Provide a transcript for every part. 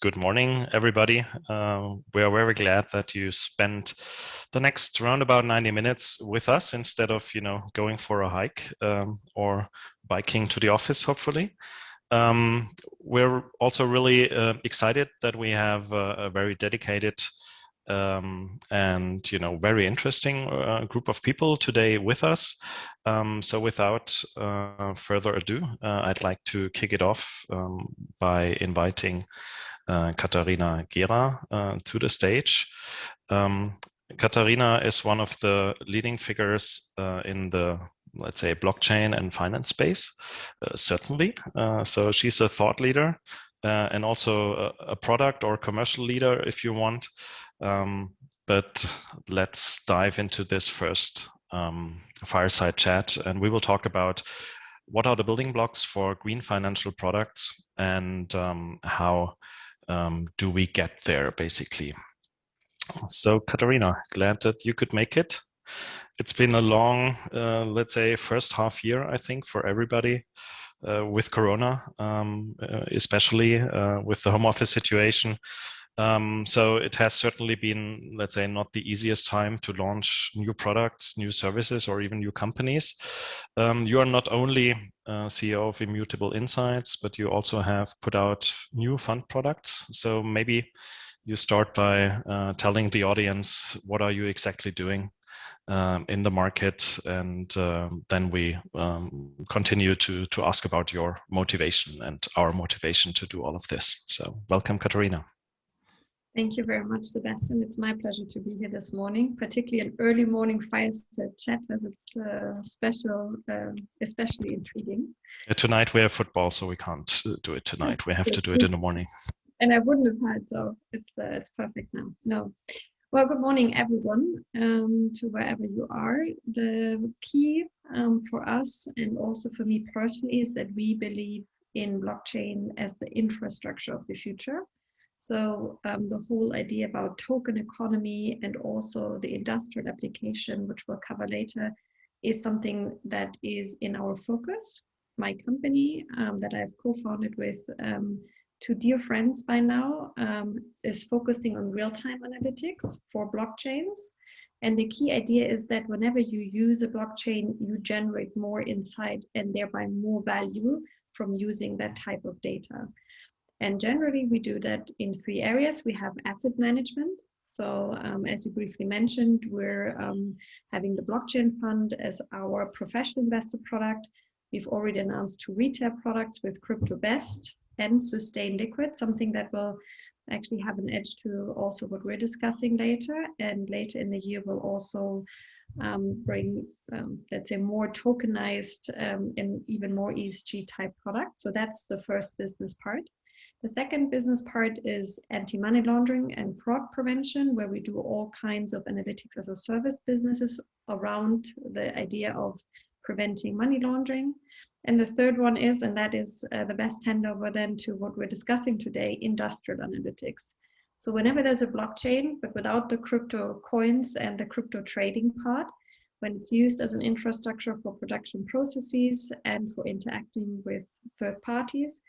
good morning, everybody. We are very glad that you spent the next round about 90 minutes with us instead of, going for a hike or biking to the office, hopefully. We're also really excited that we have a very dedicated and very interesting group of people today with us. So without further ado, I'd like to kick it off by inviting Katharina Gera to the stage. Katharina is one of the leading figures in the, let's say, blockchain and finance space, certainly. So she's a thought leader and also a product or commercial leader, if you want. But let's dive into this first fireside chat, and we will talk about what are the building blocks for green financial products and how do we get there, basically. So Katharina, glad that you could make it. It's been a long, let's say, first half year, I think, for everybody with Corona, especially with the home office situation. So it has certainly been, let's say, not the easiest time to launch new products, new services, or even new companies. You are not only CEO of Immutable Insights, but you also have put out new fund products. So maybe you start by telling the audience, what are you exactly doing in the market? And then we continue to ask about your motivation and our motivation to do all of this. So welcome, Katharina. Thank you very much, Sebastian. It's my pleasure to be here this morning, particularly an early morning fireside chat, as it's special, especially intriguing. Yeah, tonight we have football, so we can't do it tonight. We have to do it in the morning. And I wouldn't have had, so it's perfect now. No. Well, good morning, everyone, to wherever you are. The key for us and also for me personally is that we believe in blockchain as the infrastructure of the future. So the whole idea about token economy and also the industrial application, which we'll cover later, is something that is in our focus. My company that I've co-founded with two dear friends by now is focusing on real-time analytics for blockchains. And the key idea is that whenever you use a blockchain, you generate more insight and thereby more value from using that type of data. And generally, we do that in three areas. We have asset management. So as you briefly mentioned, we're having the blockchain fund as our professional investor product. We've already announced two retail products with Crypto Best and Sustain Liquid, something that will actually have an edge to also what we're discussing later. And later in the year, we'll also bring, let's say, more tokenized and even more ESG type products. So that's the first business part. The second business part is anti-money laundering and fraud prevention, where we do all kinds of analytics as a service businesses around the idea of preventing money laundering. And the third one is, and that is the best handover then to what we're discussing today, industrial analytics. So whenever there's a blockchain, but without the crypto coins and the crypto trading part, when it's used as an infrastructure for production processes and for interacting with third parties,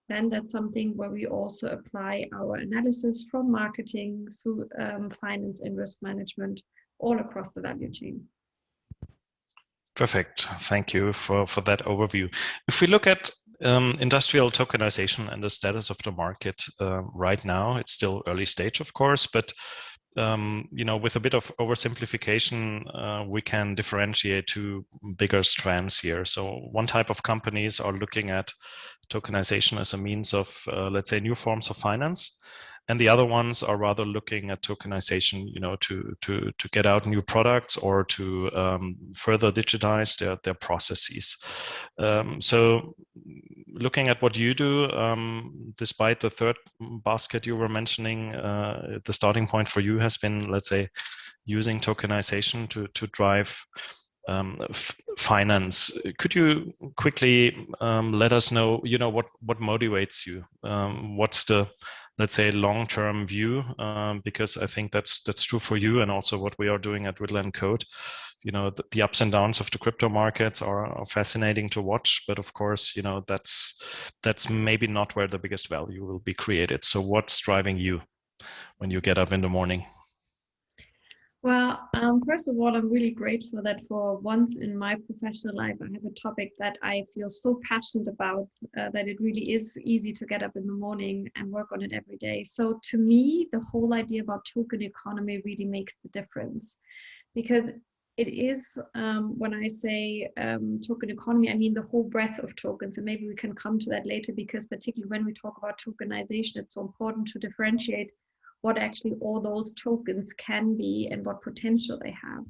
then that's something where we also apply our analysis from marketing through finance and risk management all across the value chain. Perfect. Thank you for that overview. If we look at industrial tokenization and the status of the market right now, it's still early stage, of course, but with a bit of oversimplification, we can differentiate two bigger strands here. So one type of companies are looking at tokenization as a means of, let's say, new forms of finance. And the other ones are rather looking at tokenization, to get out new products or to further digitize their processes. So looking at what you do, despite the third basket you were mentioning, the starting point for you has been, let's say, using tokenization to drive finance. Could you quickly let us know, what motivates you? What's the, let's say, long-term view? Because I think that's true for you and also what we are doing at RIDDLE&CODE. the ups and downs of the crypto markets are fascinating to watch, but of course, that's maybe not where the biggest value will be created. So what's driving you when you get up in the morning? Well, first of all, I'm really grateful that for once in my professional life, I have a topic that I feel so passionate about that it really is easy to get up in the morning and work on it every day. So to me, the whole idea about token economy really makes the difference, because it is, when I say token economy, I mean the whole breadth of tokens. And maybe we can come to that later, because particularly when we talk about tokenization, it's so important to differentiate what actually all those tokens can be and what potential they have.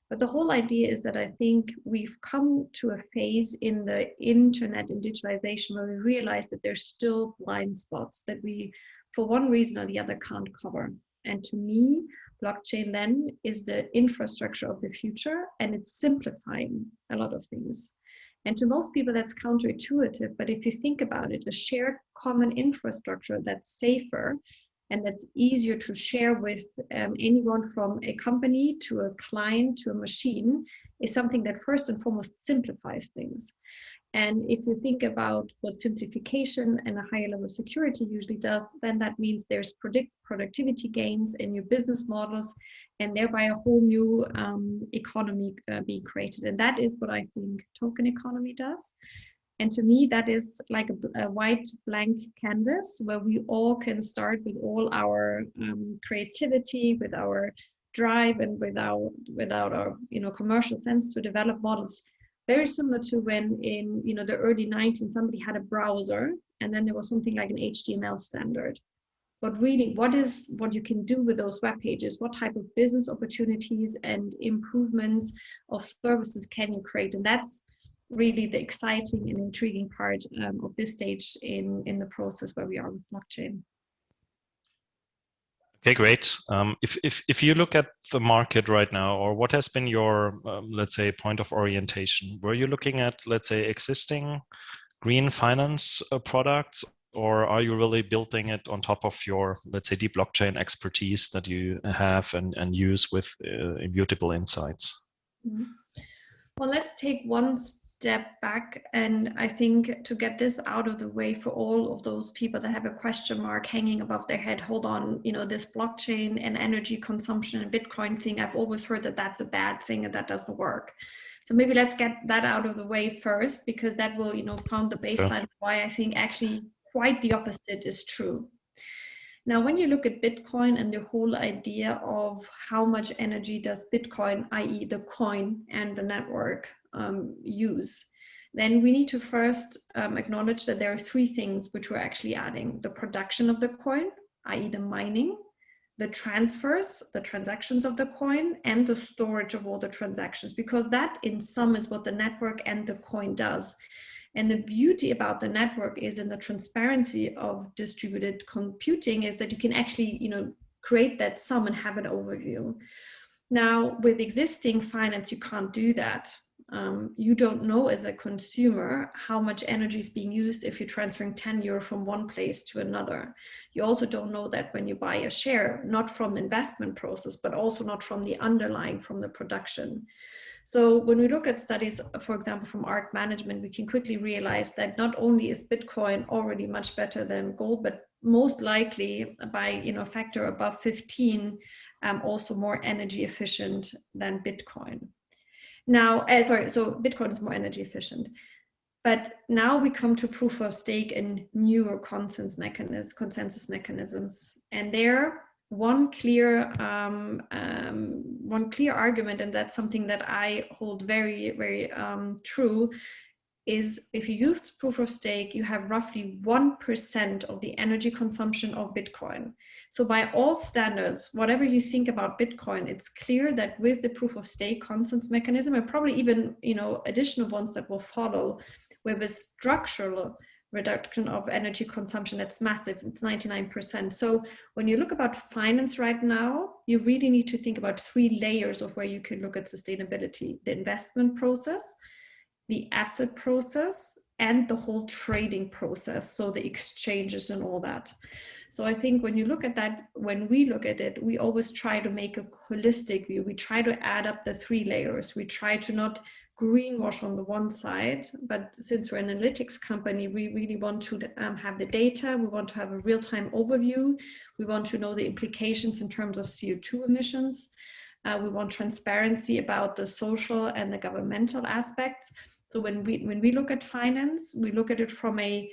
But the whole idea is that I think we've come to a phase in the internet and digitalization where we realize that there's still blind spots that we, for one reason or the other, can't cover. And to me, blockchain then is the infrastructure of the future, and it's simplifying a lot of things. And to most people, that's counterintuitive. But if you think about it, a shared common infrastructure that's safer and that's easier to share with anyone, from a company to a client to a machine, is something that first and foremost simplifies things. And if you think about what simplification and a higher level of security usually does, then that means there's productivity gains in your business models, and thereby a whole new economy being created. And that is what I think token economy does. And to me, that is like a white blank canvas where we all can start with all our creativity, with our drive, and without our commercial sense to develop models. Very similar to when in the early 1900s somebody had a browser, and then there was something like an HTML standard. But really, what you can do with those web pages, what type of business opportunities and improvements of services can you create? And that's really the exciting and intriguing part of this stage in the process where we are with blockchain. Okay, great. If you look at the market right now, or what has been your, let's say, point of orientation, were you looking at, let's say, existing green finance products, or are you really building it on top of your, let's say, deep blockchain expertise that you have and use with immutable insights? Mm-hmm. Well, let's take one step back. And I think to get this out of the way for all of those people that have a question mark hanging above their head, hold on, this blockchain and energy consumption and Bitcoin thing, I've always heard that that's a bad thing and that doesn't work. So maybe let's get that out of the way first, because that will, found the baseline of why I think actually quite the opposite is true. Now, when you look at Bitcoin and the whole idea of how much energy does Bitcoin, i.e. the coin and the network, use, then we need to first acknowledge that there are three things which we're actually adding: the production of the coin, i.e. the mining, the transfers, the transactions of the coin, and the storage of all the transactions, because that in sum is what the network and the coin does. And the beauty about the network is, in the transparency of distributed computing, is that you can actually, create that sum and have an overview. Now, with existing finance, you can't do that. You don't know as a consumer how much energy is being used if you're transferring 10 euro from one place to another. You also don't know that when you buy a share, not from the investment process, but also not from the underlying, from the production. So when we look at studies, for example, from ARC management, we can quickly realize that not only is Bitcoin already much better than gold, but most likely by a factor above 15, also more energy efficient than Bitcoin. Now, so Bitcoin is more energy efficient. But now we come to proof of stake and newer consensus mechanisms, and there one clear argument, and that's something that I hold very, very true, is if you use proof of stake, you have roughly 1% of the energy consumption of Bitcoin. So by all standards, whatever you think about Bitcoin, it's clear that with the proof of stake consensus mechanism, and probably even additional ones that will follow, with a structural reduction of energy consumption that's massive. It's 99%. So when you look about finance right now, you really need to think about three layers of where you can look at sustainability: the investment process, the asset process, and the whole trading process, so the exchanges and all that. So I think when you look at that, when we look at it, we always try to make a holistic view. We try to add up the 3 layers. We try to not greenwash on the one side, but since we're an analytics company, we really want to have the data. We want to have a real-time overview. We want to know the implications in terms of CO2 emissions. We want transparency about the social and the governmental aspects. So when we look at finance, we look at it from a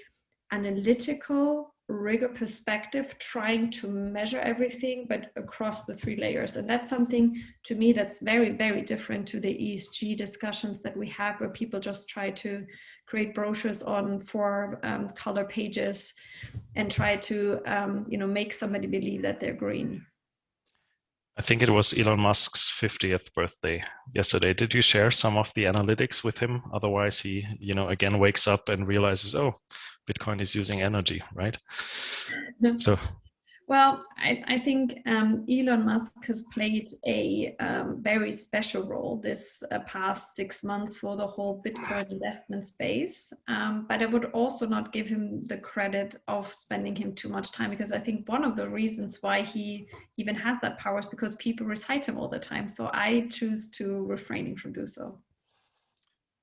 analytical rigor perspective, trying to measure everything, but across the 3 layers. And that's something to me that's very, very different to the ESG discussions that we have, where people just try to create brochures on 4 color pages and try to make somebody believe that they're green. I think it was Elon Musk's 50th birthday yesterday. Did you share some of the analytics with him? Otherwise, he, again wakes up and realizes, oh, Bitcoin is using energy, right? So, well, I think Elon Musk has played a very special role this past 6 months for the whole Bitcoin investment space. But I would also not give him the credit of spending him too much time, because I think one of the reasons why he even has that power is because people recite him all the time. So I choose to refrain from doing so.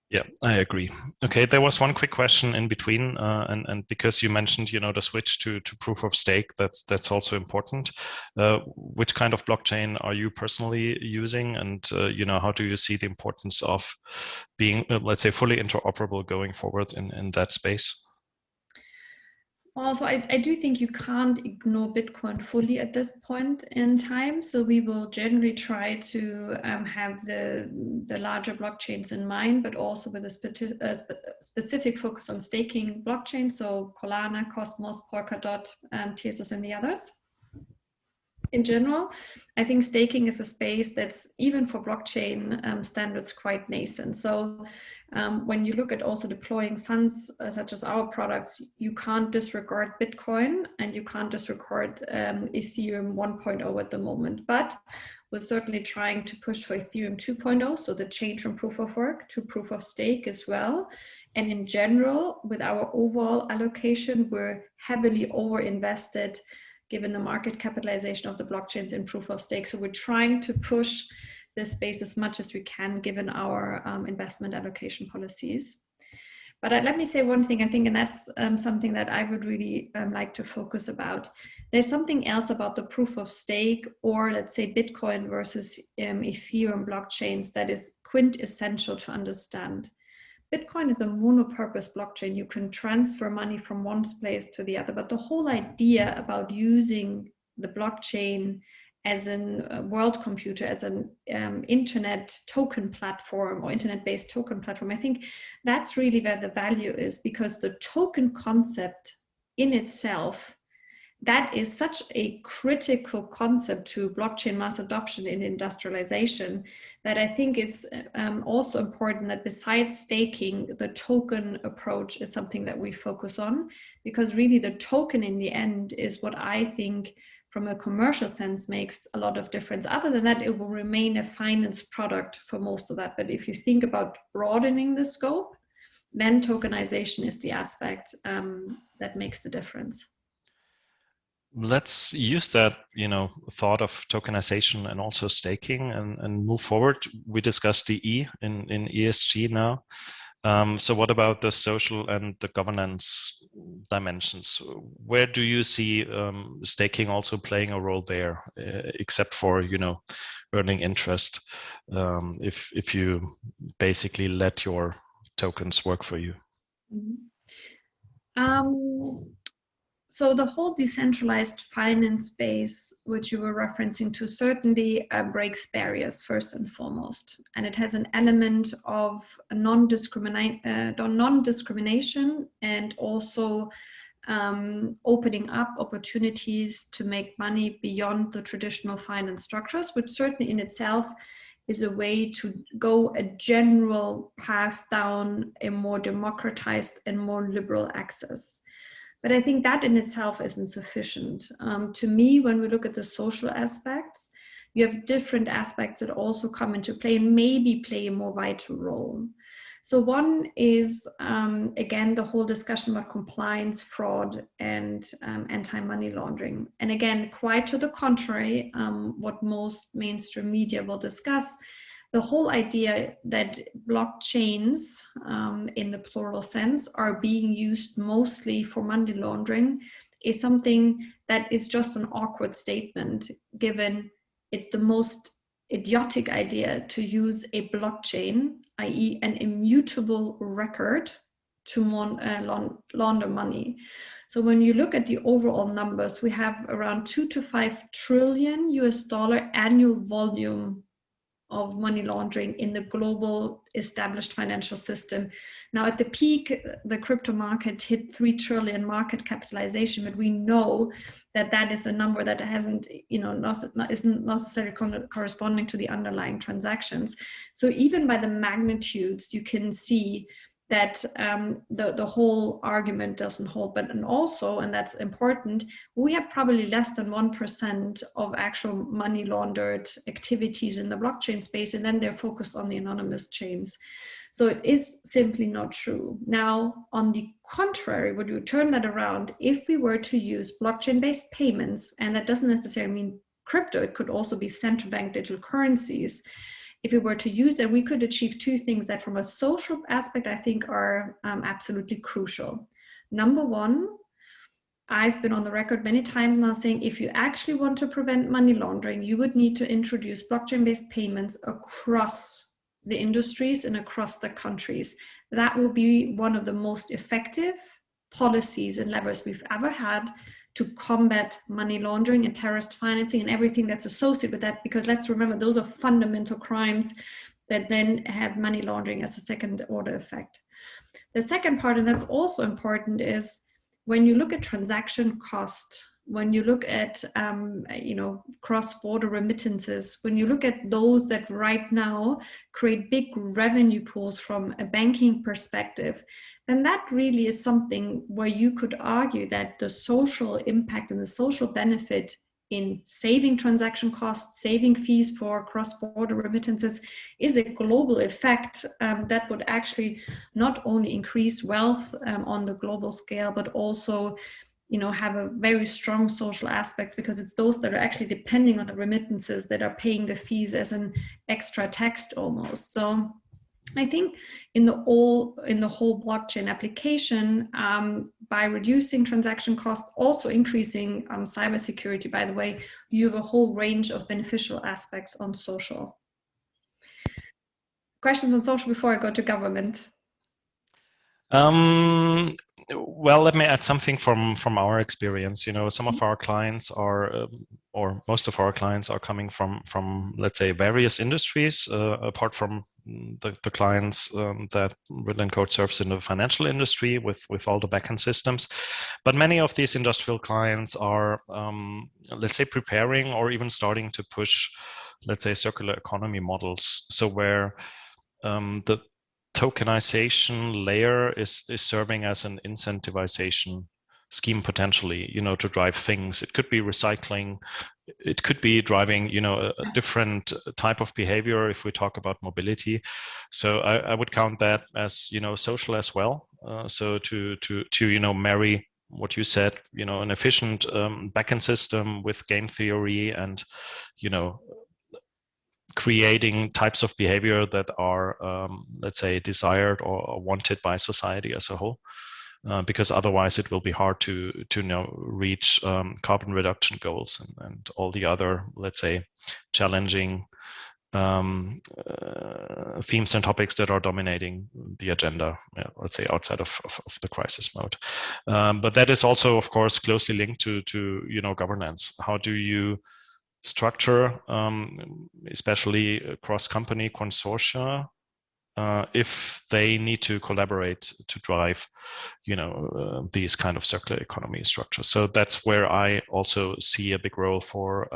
Yeah, I agree. Okay, there was one quick question in between, and because you mentioned, the switch to proof of stake, that's also important. Which kind of blockchain are you personally using, and how do you see the importance of being, let's say, fully interoperable going forward in that space? Also, I do think you can't ignore Bitcoin fully at this point in time. So we will generally try to have the larger blockchains in mind, but also with a specific focus on staking blockchains. So Solana, Cosmos, Polkadot, Tezos, and the others. In general, I think staking is a space that's, even for blockchain standards, quite nascent. So when you look at also deploying funds such as our products, you can't disregard Bitcoin and you can't disregard Ethereum 1.0 at the moment. But we're certainly trying to push for Ethereum 2.0, so the change from proof of work to proof of stake as well. And in general, with our overall allocation, we're heavily over-invested given the market capitalization of the blockchains in proof of stake. So we're trying to push this space as much as we can, given our investment allocation policies. But let me say one thing, I think, and that's something that I would really like to focus about. There's something else about the proof of stake, or let's say Bitcoin versus Ethereum blockchains, that is quintessential to understand. Bitcoin is a monopurpose blockchain. You can transfer money from one place to the other, but the whole idea about using the blockchain as a world computer, as an internet token platform or internet-based token platform, I think that's really where the value is, because the token concept in itself, that is such a critical concept to blockchain mass adoption in industrialization, that I think it's also important that besides staking, the token approach is something that we focus on, because really the token in the end is what I think from a commercial sense makes a lot of difference. Other than that, it will remain a finance product for most of that. But if you think about broadening the scope, then tokenization is the aspect that makes the difference. Let's use that, thought of tokenization and also staking and move forward. We discussed the E in ESG now. So what about the social and the governance dimensions? Where do you see staking also playing a role there, except for, earning interest, if you basically let your tokens work for you? So the whole decentralized finance space, which you were referencing to, certainly breaks barriers first and foremost. And it has an element of non-discrimination and also opening up opportunities to make money beyond the traditional finance structures, which certainly in itself is a way to go a general path down a more democratized and more liberal access. But I think that in itself isn't sufficient. To me, when we look at the social aspects, you have different aspects that also come into play and maybe play a more vital role. So one is, again, the whole discussion about compliance, fraud, and anti-money laundering. And again, quite to the contrary, what most mainstream media will discuss, the whole idea that blockchains, in the plural sense, are being used mostly for money laundering is something that is just an awkward statement, given it's the most idiotic idea to use a blockchain, i.e. an immutable record, to launder money. So when you look at the overall numbers, we have around 2 to 5 trillion US dollar annual volume of money laundering in the global established financial system. Now at the peak, the crypto market hit 3 trillion market capitalization, but we know that that is a number that hasn't, isn't necessarily corresponding to the underlying transactions. So even by the magnitudes, you can see that the whole argument doesn't hold. But and also, and that's important, we have probably less than 1% of actual money laundered activities in the blockchain space, and then they're focused on the anonymous chains. So it is simply not true. Now, on the contrary, would you turn that around, if we were to use blockchain-based payments, and that doesn't necessarily mean crypto, it could also be central bank digital currencies. If we were to use it, we could achieve two things that from a social aspect, I think are absolutely crucial. Number one, I've been on the record many times now saying if you actually want to prevent money laundering, you would need to introduce blockchain-based payments across the industries and across the countries. That will be one of the most effective policies and levers we've ever had to combat money laundering and terrorist financing and everything that's associated with that, because let's remember, those are fundamental crimes that then have money laundering as a second order effect. The second part, and that's also important, is when you look at transaction cost, when you look at cross-border remittances, when you look at those that right now create big revenue pools from a banking perspective, then that really is something where you could argue that the social impact and the social benefit in saving transaction costs, saving fees for cross-border remittances is a global effect that would actually not only increase wealth on the global scale, but also have a very strong social aspects, because it's those that are actually depending on the remittances that are paying the fees as an extra tax almost. So I think in the whole blockchain application, by reducing transaction costs, also increasing cybersecurity, by the way, you have a whole range of beneficial aspects on social. Questions on social before I go to government? Well, let me add something from our experience. Some of our clients are, or most of our clients are coming from let's say various industries, apart from the clients that RIDDLE&CODE serves in the financial industry with all the backend systems. But many of these industrial clients are, let's say, preparing or even starting to push, let's say, circular economy models. So where the tokenization layer is serving as an incentivization scheme potentially, to drive things. It could be recycling. It could be driving, a different type of behavior if we talk about mobility. So I would count that as, social as well. So to marry what you said, an efficient backend system with game theory and, creating types of behavior that are, let's say, desired or wanted by society as a whole, because otherwise it will be hard to reach carbon reduction goals and all the other, let's say, challenging themes and topics that are dominating the agenda, let's say, outside of the crisis mode. But that is also, of course, closely linked to governance. How do you structure, especially cross-company consortia, if they need to collaborate to drive, these kind of circular economy structures. So that's where I also see a big role for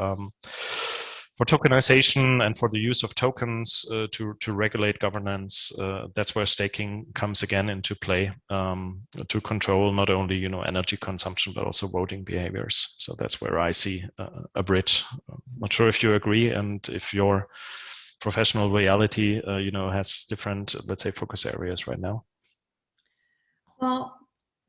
tokenization and for the use of tokens to regulate governance. That's where staking comes again into play, to control not only energy consumption but also voting behaviors. So that's where I see a bridge. I'm not sure if you agree and if your professional reality, has different, let's say, focus areas right now? Well,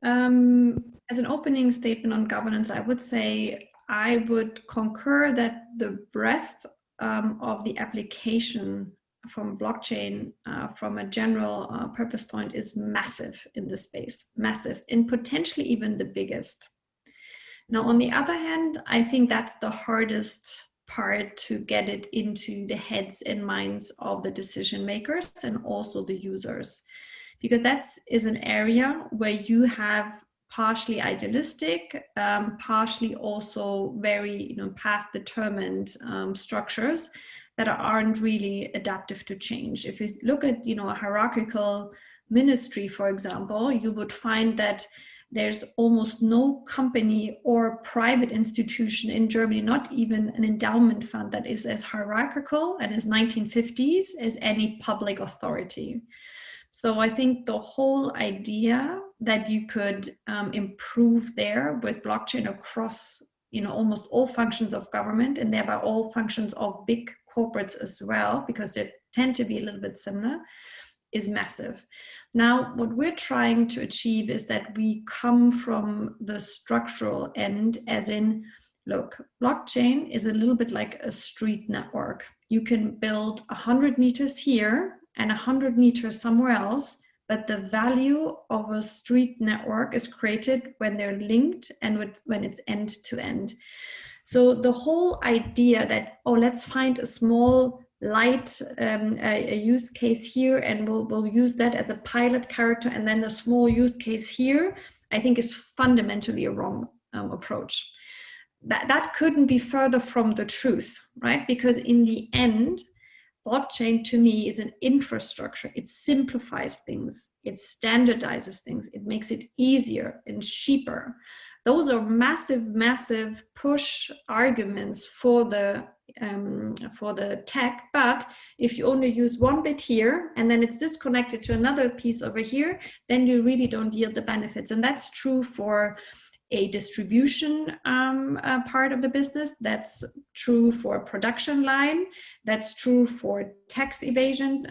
as an opening statement on governance, I would say I would concur that the breadth of the application from blockchain from a general purpose point is massive in this space, massive, and potentially even the biggest. Now, on the other hand, I think that's the hardest part to get it into the heads and minds of the decision makers and also the users, because that is an area where you have partially idealistic, partially also very path determined structures that aren't really adaptive to change. If you look at a hierarchical ministry, for example, you would find that there's almost no company or private institution in Germany, not even an endowment fund, that is as hierarchical and as 1950s as any public authority. So I think the whole idea that you could improve there with blockchain across almost all functions of government, and thereby all functions of big corporates as well, because they tend to be a little bit similar, is massive. Now, what we're trying to achieve is that we come from the structural end, as in, look, blockchain is a little bit like a street network. You can build 100 meters here and 100 meters somewhere else, but the value of a street network is created when they're linked and when it's end to end. So the whole idea that, oh, let's find a small light a use case here, and we'll use that as a pilot character, and then the small use case here, I think is fundamentally a wrong approach. That couldn't be further from the truth, right? Because in the end, blockchain to me is an infrastructure. It simplifies things, it standardizes things, it makes it easier and cheaper. Those are massive push arguments for the tech. But if you only use one bit here and then it's disconnected to another piece over here, then you really don't yield the benefits. And that's true for a distribution part of the business. That's true for a production line. That's true for tax evasion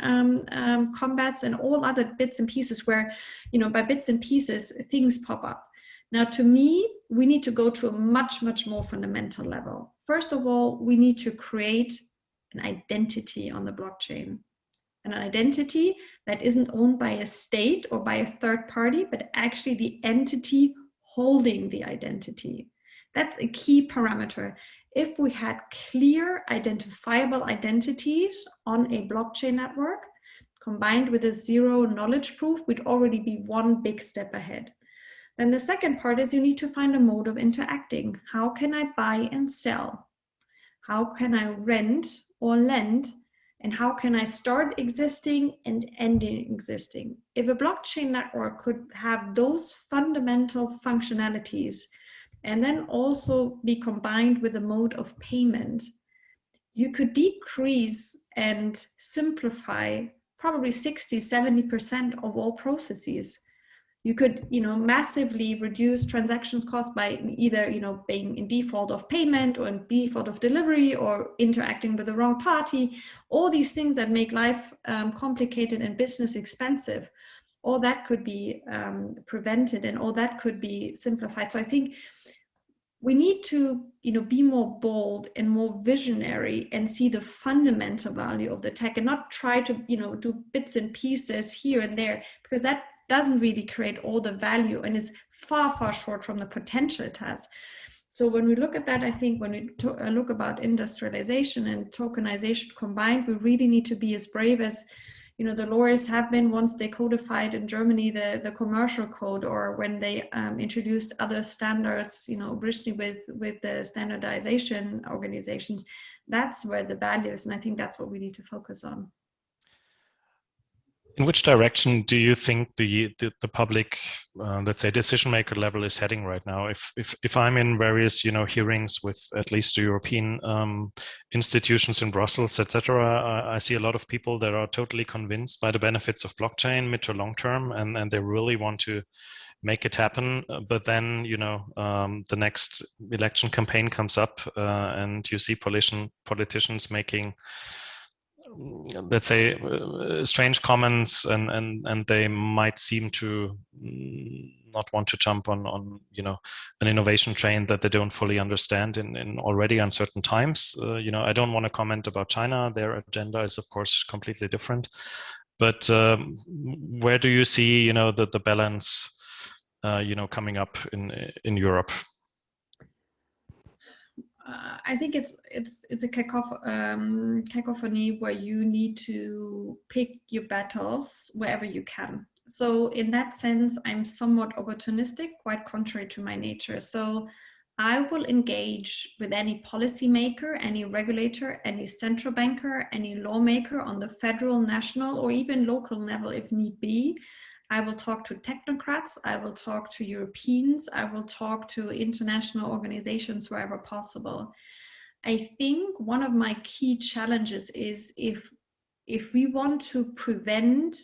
combats and all other bits and pieces where, by bits and pieces, things pop up. Now, to me, we need to go to a much more fundamental level. First of all, we need to create an identity on the blockchain. An identity that isn't owned by a state or by a third party, but actually the entity holding the identity. That's a key parameter. If we had clear, identifiable identities on a blockchain network, combined with a zero knowledge proof, we'd already be one big step ahead. Then the second part is you need to find a mode of interacting. How can I buy and sell? How can I rent or lend? And how can I start existing and end existing? If a blockchain network could have those fundamental functionalities and then also be combined with a mode of payment, you could decrease and simplify probably 60-70% of all processes. You could, massively reduce transactions cost by either, being in default of payment or in default of delivery or interacting with the wrong party. All these things that make life complicated and business expensive, all that could be prevented and all that could be simplified. So I think we need to, be more bold and more visionary and see the fundamental value of the tech and not try to, do bits and pieces here and there, because that doesn't really create all the value and is far short from the potential it has. So when we look at that, I think when we look about industrialization and tokenization combined, we really need to be as brave as the lawyers have been once they codified in Germany the commercial code, or when they introduced other standards, originally with the standardization organizations. That's where the value is, and I think that's what we need to focus on. In which direction do you think the public, let's say, decision maker level is heading right now? If I'm in various hearings with at least the European institutions in Brussels, etc., I see a lot of people that are totally convinced by the benefits of blockchain mid to long term, and they really want to make it happen. But then the next election campaign comes up, and you see politicians making let's say, strange comments, and they might seem to not want to jump on an innovation train that they don't fully understand in already uncertain times. I don't want to comment about China. Their agenda is, of course, completely different. But where do you see, the balance, coming up in Europe? I think it's a cacophony where you need to pick your battles wherever you can. So in that sense, I'm somewhat opportunistic, quite contrary to my nature. So I will engage with any policymaker, any regulator, any central banker, any lawmaker on the federal, national, or even local level if need be. I will talk to technocrats, I will talk to Europeans, I will talk to international organizations wherever possible. I think one of my key challenges is if we want to prevent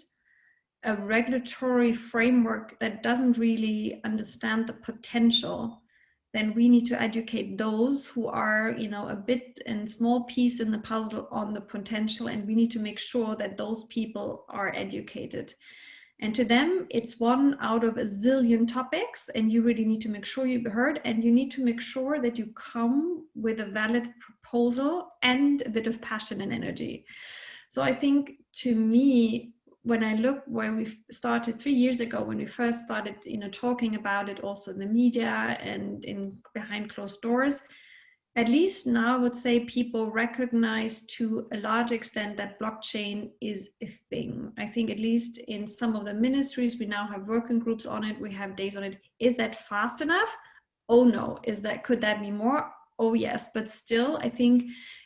a regulatory framework that doesn't really understand the potential, then we need to educate those who are, a bit and small piece in the puzzle on the potential, and we need to make sure that those people are educated. And to them, it's one out of a zillion topics, and you really need to make sure you've heard, and you need to make sure that you come with a valid proposal and a bit of passion and energy. So I think, to me, when I look where we started 3 years ago, when we first started, talking about it also in the media and in behind closed doors, at least now I would say people recognize to a large extent that blockchain is a thing. I think at least in some of the ministries, we now have working groups on it, we have days on it. Is that fast enough? Oh no. Could that be more? Oh yes, but still I think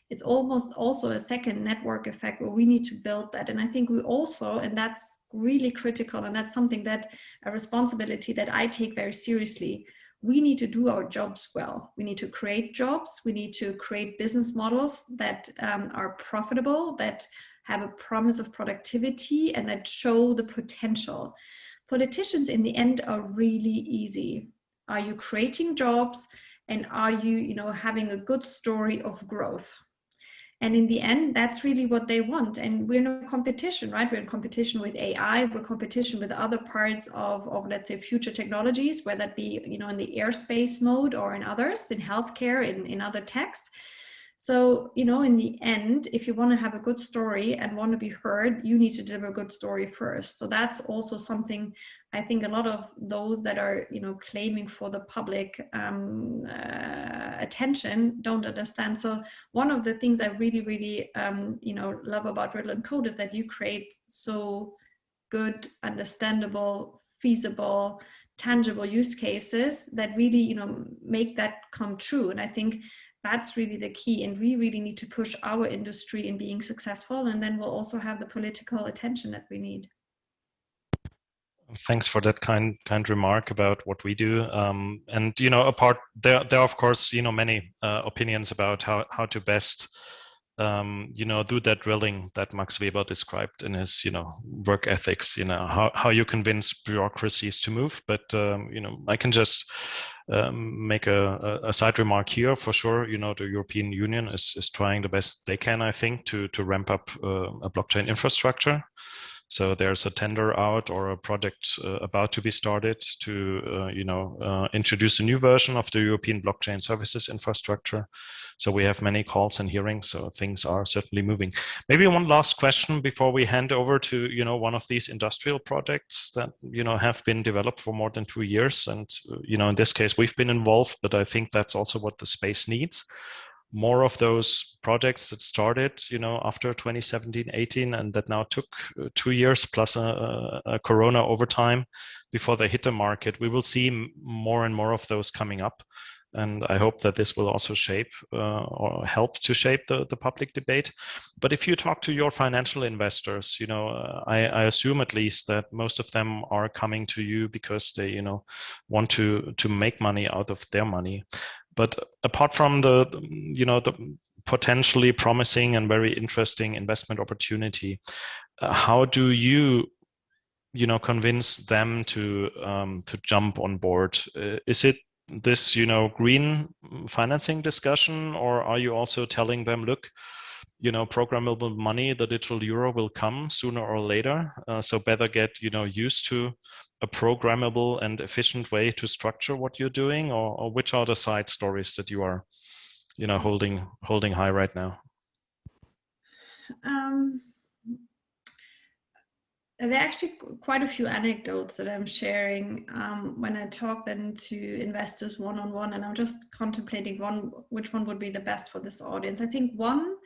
it's almost also a second network effect where we need to build that. And I think we also, and that's really critical, and that's something that a responsibility that I take very seriously, we need to do our jobs well. We need to create jobs. We need to create business models that are profitable, that have a promise of productivity, and that show the potential. Politicians in the end are really easy. Are you creating jobs, and are you, having a good story of growth? And in the end, that's really what they want. And we're in a competition, right? We're in competition with AI, we're in competition with other parts of let's say, future technologies, whether that be, in the airspace mode or in others, in healthcare, in other techs. So, in the end, if you want to have a good story and want to be heard, you need to deliver a good story first. So that's also something I think a lot of those that are, claiming for the public attention don't understand. So one of the things I really, really, love about RIDDLE&CODE is that you create so good, understandable, feasible, tangible use cases that really, make that come true. And I think that's really the key, and we really need to push our industry in being successful, and then we'll also have the political attention that we need. Thanks for that kind remark about what we do. And apart there are of course many opinions about how to best do that drilling that Max Weber described in his work ethics. How you convince bureaucracies to move. But I can just make a side remark here. For sure, the European Union is trying the best they can, I think, to ramp up a blockchain infrastructure. So there's a tender out or a project about to be started to, introduce a new version of the European blockchain services infrastructure. So we have many calls and hearings, so things are certainly moving. Maybe one last question before we hand over to, one of these industrial projects that, have been developed for more than 2 years. And, in this case, we've been involved, but I think that's also what the space needs. More of those projects that started, after 2017, 18, and that now took 2 years plus a Corona overtime before they hit the market. We will see more and more of those coming up. And I hope that this will also shape or help to shape the public debate. But if you talk to your financial investors, I assume at least that most of them are coming to you because they, want to make money out of their money. But apart from the potentially promising and very interesting investment opportunity, how do you, convince them to jump on board? Is it this, green financing discussion, or are you also telling them, look, programmable money, the digital euro, will come sooner or later. So better get used to a programmable and efficient way to structure what you're doing, or which are the side stories that you are holding high right now? There are actually quite a few anecdotes that I'm sharing when I talk then to investors one-on-one, and I'm just contemplating which one would be the best for this audience. I think one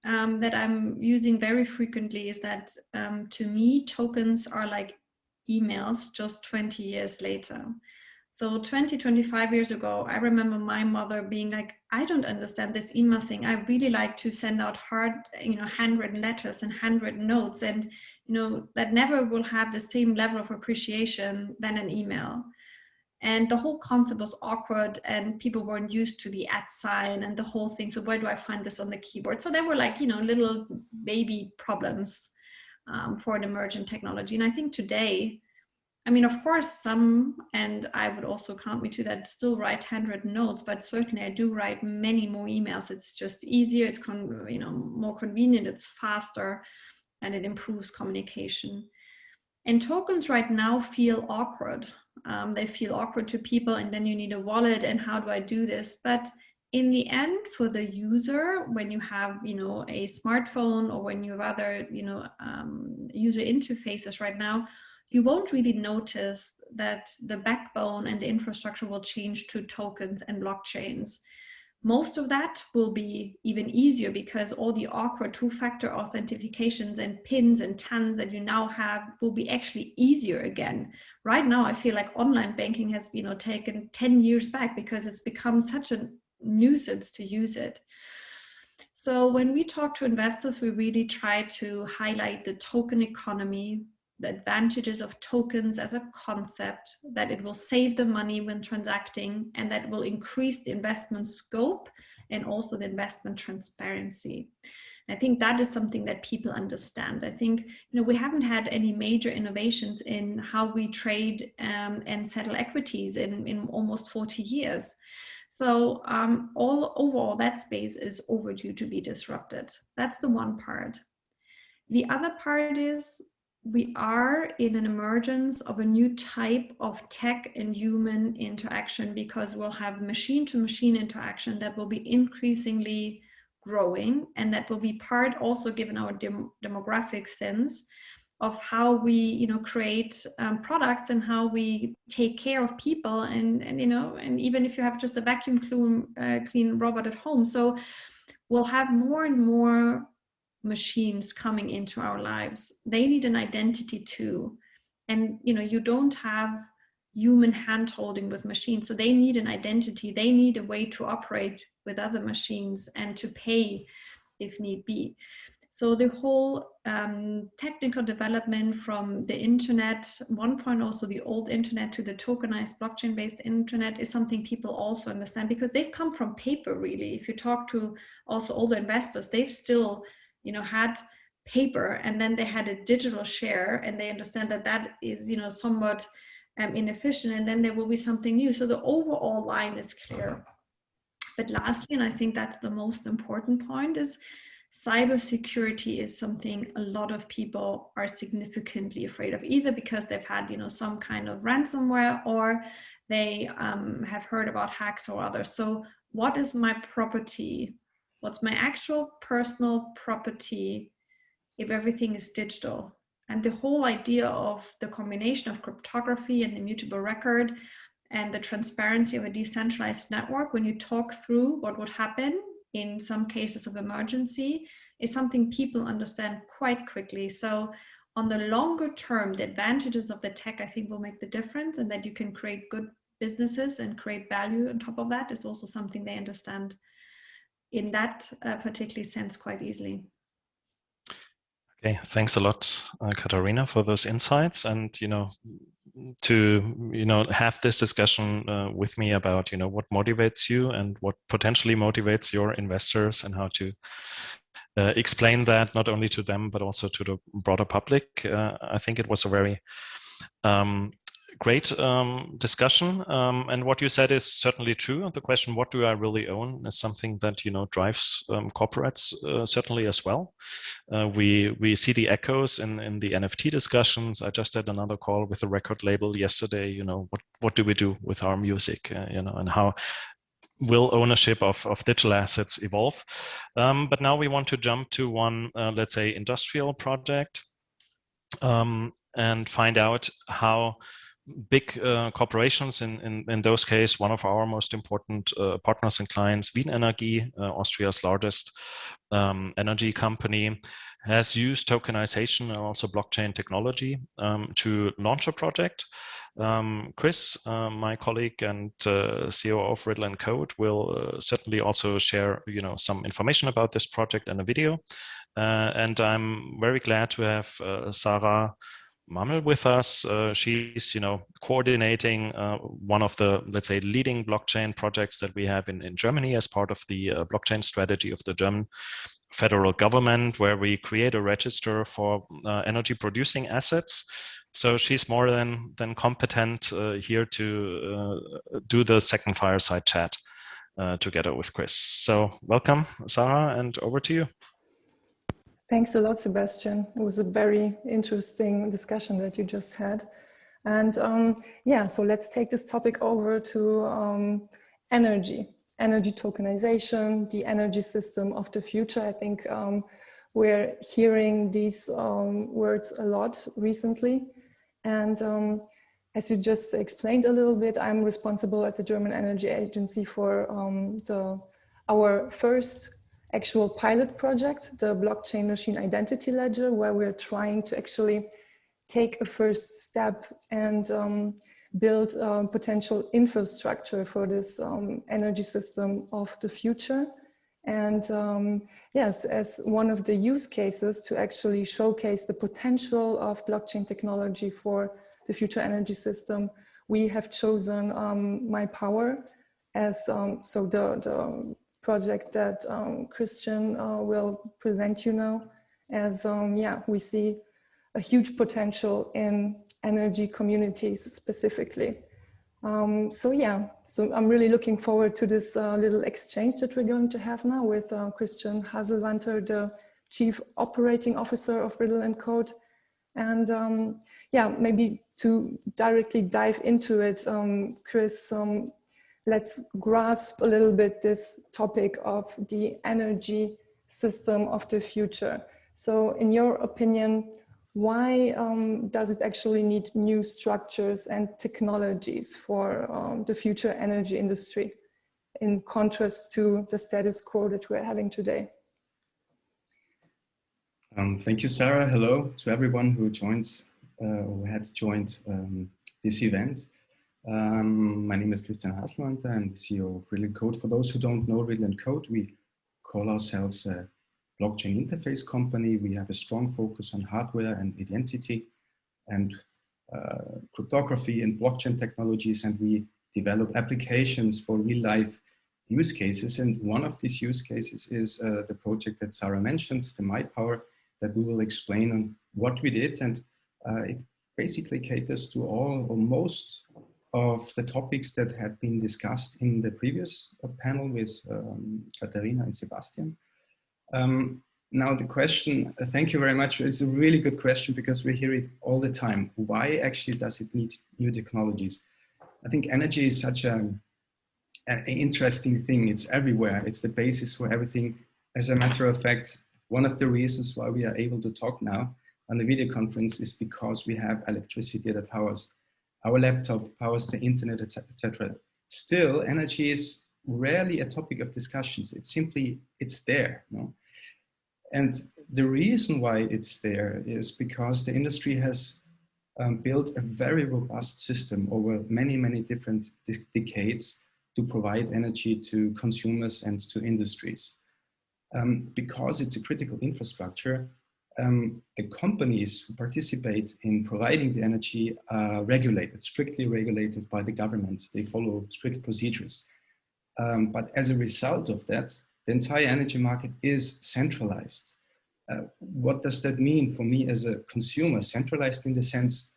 that I'm using very frequently is that to me, tokens are like emails just 20 years later. So 20, 25 years ago, I remember my mother being like, I don't understand this email thing. I really like to send out handwritten letters and handwritten notes, and that never will have the same level of appreciation than an email. And the whole concept was awkward, and people weren't used to the @ sign and the whole thing. So where do I find this on the keyboard? So there were like, little baby problems for an emergent technology. And I think today, of course, some, and I would also count me to that, still write handwritten notes, but certainly I do write many more emails. It's just easier, it's more convenient, it's faster, and it improves communication. And tokens right now feel awkward. They feel awkward to people, and then you need a wallet, and how do I do this? But in the end, for the user, when you have a smartphone, or when you have other user interfaces right now, you won't really notice that the backbone and the infrastructure will change to tokens and blockchains. Most of that will be even easier, because all the awkward two-factor authentications and pins and TANs that you now have will be actually easier again. Right now, I feel like online banking has taken 10 years back, because it's become such a nuisance to use it. So when we talk to investors, we really try to highlight the token economy, the advantages of tokens as a concept, that it will save the money when transacting, and that will increase the investment scope and also the investment transparency. I think that is something that people understand. I think we haven't had any major innovations in how we trade and settle equities in almost 40 years. So overall, that space is overdue to be disrupted. That's the one part. The other part is, we are in an emergence of a new type of tech and human interaction, because we'll have machine-to-machine interaction that will be increasingly growing, and that will be part, also given our demographic sense, of how we create products, and how we take care of people, and even if you have just a vacuum clean robot at home. So we'll have more and more machines coming into our lives. They need an identity too, and you don't have human hand holding with machines, so they need an identity. They need a way to operate with other machines and to pay if need be. So the whole technical development from the internet 1.0, so the old internet, to the tokenized blockchain-based internet, is something people also understand, because they've come from paper, really. If you talk to also older investors, they've still had paper, and then they had a digital share, and they understand that that is somewhat inefficient, and then there will be something new. So the overall line is clear. But lastly, and I think that's the most important point, is cybersecurity is something a lot of people are significantly afraid of, either because they've had some kind of ransomware, or they have heard about hacks or others. So what is my property? What's my actual personal property if everything is digital? And the whole idea of the combination of cryptography and immutable record and the transparency of a decentralized network, when you talk through what would happen in some cases of emergency, is something people understand quite quickly. So on the longer term, the advantages of the tech, I think, will make the difference, and that you can create good businesses and create value on top of that is also something they understand in that particular sense quite easily. Okay, thanks a lot, Katharina, for those insights, and to have this discussion with me about what motivates you and what potentially motivates your investors, and how to explain that not only to them but also to the broader public. I think it was a very great discussion. And what you said is certainly true. The question, what do I really own, is something that drives corporates certainly as well. We see the echoes in the NFT discussions. I just had another call with a record label yesterday. What do we do with our music? And how will ownership of digital assets evolve? But now we want to jump to one, let's say, industrial project, and find out how big corporations, in those cases, one of our most important partners and clients, Wien Energie, Austria's largest energy company, has used tokenization and also blockchain technology to launch a project. Chris, my colleague and CEO of RIDDLE&CODE, will certainly also share some information about this project and a video. And I'm very glad to have Sarah Mammel with us. She's coordinating one of the, let's say, leading blockchain projects that we have in Germany as part of the blockchain strategy of the German federal government, where we create a register for energy producing assets. So she's more than competent here to do the second fireside chat together with Chris. So welcome, Sarah, and over to you. Thanks a lot, Sebastian. It was a very interesting discussion that you just had. And yeah, so let's take this topic over to energy tokenization, the energy system of the future. I think we're hearing these words a lot recently. And as you just explained a little bit, I'm responsible at the German Energy Agency for our first actual pilot project, the blockchain machine identity ledger, where we're trying to actually take a first step and build potential infrastructure for this energy system of the future. And yes, as one of the use cases to actually showcase the potential of blockchain technology for the future energy system, we have chosen MyPower as so the project that Christian will present you now, as yeah, we see a huge potential in energy communities specifically. So yeah, so I'm really looking forward to this little exchange that we're going to have now with Christian Haselwanter, the Chief Operating Officer of RIDDLE&CODE. And yeah, maybe to directly dive into it, Chris, let's grasp a little bit this topic of the energy system of the future. So in your opinion, why does it actually need new structures and technologies for the future energy industry, in contrast to the status quo that we're having today? Thank you, Sarah. Hello to everyone who joins or had joined this event. My name is Christian Haselwanter. I'm the CEO of RIDDLE&CODE. For those who don't know RIDDLE&CODE, we call ourselves a blockchain interface company. We have a strong focus on hardware and identity and cryptography and blockchain technologies, and we develop applications for real-life use cases. And one of these use cases is the project that Sarah mentioned, the MyPower, that we will explain on what we did. And it basically caters to all or most of the topics that had been discussed in the previous panel with Katharina and Sebastian. Now the question, thank you very much. It's a really good question because we hear it all the time. Why actually does it need new technologies? I think energy is such an interesting thing. It's everywhere. It's the basis for everything. As a matter of fact, one of the reasons why we are able to talk now on the video conference is because we have electricity that powers our laptop, powers the internet, etc. Still, energy is rarely a topic of discussions. It's simply, it's there. No? And the reason why it's there is because the industry has built a very robust system over many, many different decades to provide energy to consumers and to industries. Because it's a critical infrastructure, the companies who participate in providing the energy are regulated, strictly regulated by the government. They follow strict procedures. But as a result of that, the entire energy market is centralized. What does that mean for me as a consumer? Centralized in the sense,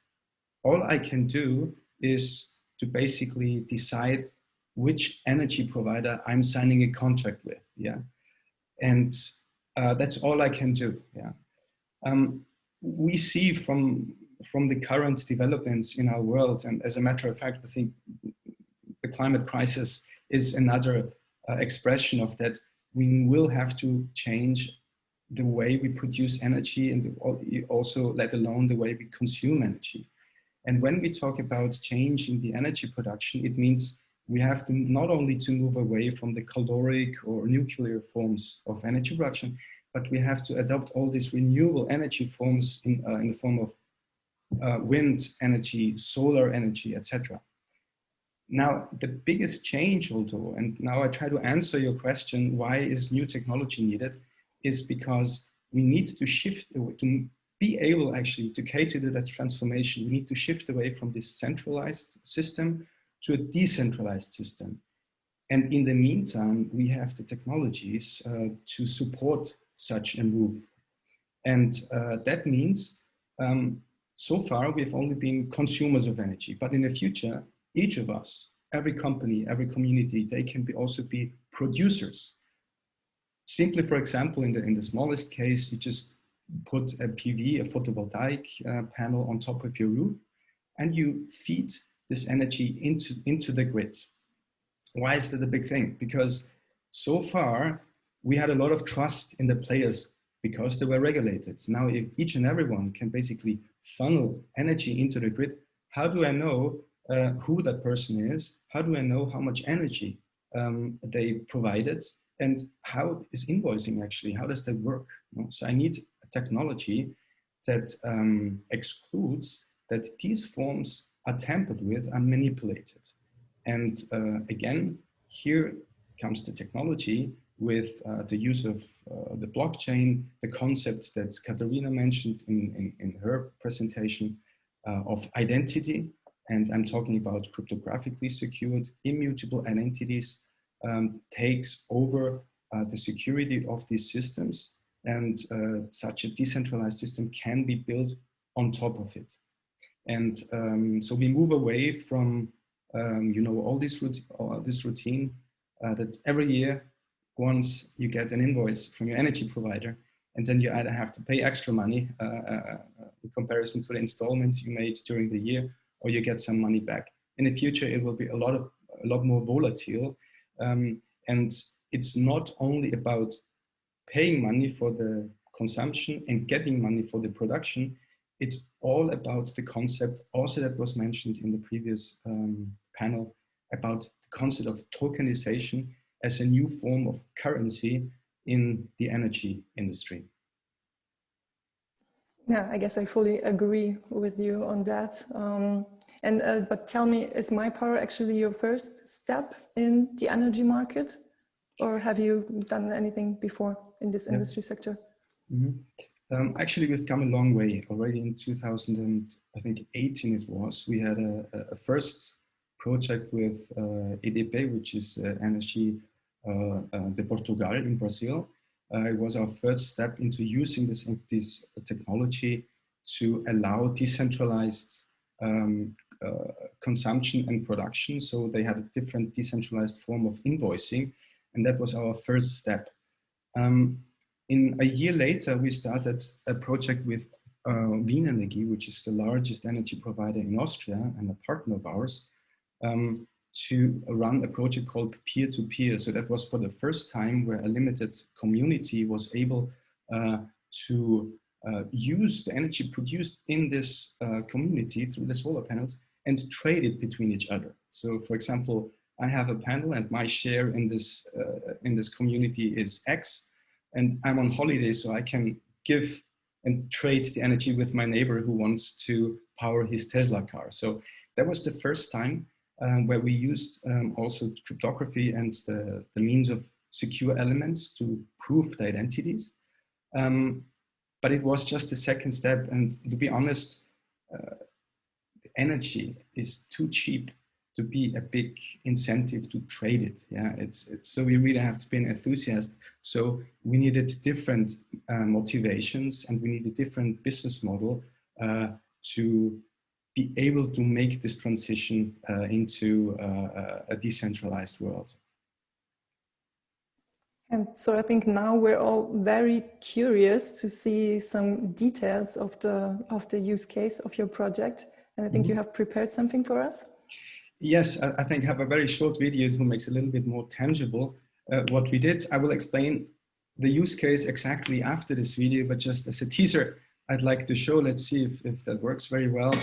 all I can do is to basically decide which energy provider I'm signing a contract with. Yeah, and that's all I can do. Yeah, we see from the current developments in our world, and as a matter of fact, I think the climate crisis is another expression of that. We will have to change the way we produce energy, and also let alone the way we consume energy. And when we talk about change in the energy production, it means we have to not only to move away from the caloric or nuclear forms of energy production, but we have to adopt all these renewable energy forms in the form of wind energy, solar energy, etc. Now, the biggest change, although, and now I try to answer your question, why is new technology needed, is because we need to shift, to be able actually to cater to that transformation. We need to shift away from this centralized system to a decentralized system. And in the meantime, we have the technologies to support such a move. And that means, so far, we've only been consumers of energy, but in the future, each of us, every company, every community, they can also be producers. Simply, for example, in the smallest case, you just put a PV, a photovoltaic panel on top of your roof, and you feed this energy into the grid. Why is that a big thing? Because so far, we had a lot of trust in the players because they were regulated. Now, if each and everyone can basically funnel energy into the grid, how do I know who that person is? How do I know how much energy they provided? And how is invoicing actually? How does that work? So I need a technology that excludes that these forms are tampered with and manipulated. And again, here comes the technology with the use of the blockchain, the concept that Katharina mentioned in her presentation of identity. And I'm talking about cryptographically secured, immutable identities, takes over the security of these systems. And such a decentralized system can be built on top of it. And so we move away from all this routine that every year, once you get an invoice from your energy provider, and then you either have to pay extra money in comparison to the installments you made during the year, or you get some money back. In the future, it will be a lot more volatile, and it's not only about paying money for the consumption and getting money for the production. It's all about the concept, also that was mentioned in the previous panel, about the concept of tokenization as a new form of currency in the energy industry. Yeah, I guess I fully agree with you on that. But tell me, is MyPower actually your first step in the energy market? Or have you done anything before in this industry sector? Mm-hmm. Actually, we've come a long way. Already in 2018 it was, we had a first project with EDP, which is Energy de Portugal in Brazil. It was our first step into using this technology to allow decentralized consumption and production. So they had a different decentralized form of invoicing, and that was our first step. In a year later, we started a project with Wien Energie, which is the largest energy provider in Austria and a partner of ours, to run a project called peer-to-peer. So that was for the first time where a limited community was able to use the energy produced in this community through the solar panels and trade it between each other. So for example, I have a panel and my share in this community is X, and I'm on holiday, so I can give and trade the energy with my neighbor who wants to power his Tesla car. So that was the first time where we used also cryptography and the means of secure elements to prove the identities. But it was just the second step. And to be honest, energy is too cheap to be a big incentive to trade it. Yeah, it's so we really have to be an enthusiast. So we needed different motivations, and we need a different business model to be able to make this transition into a decentralized world. And so I think now we're all very curious to see some details of the use case of your project. And I think you have prepared something for us. Yes, I think I have a very short video who makes it a little bit more tangible what we did. I will explain the use case exactly after this video, but just as a teaser, I'd like to show, let's see if that works very well.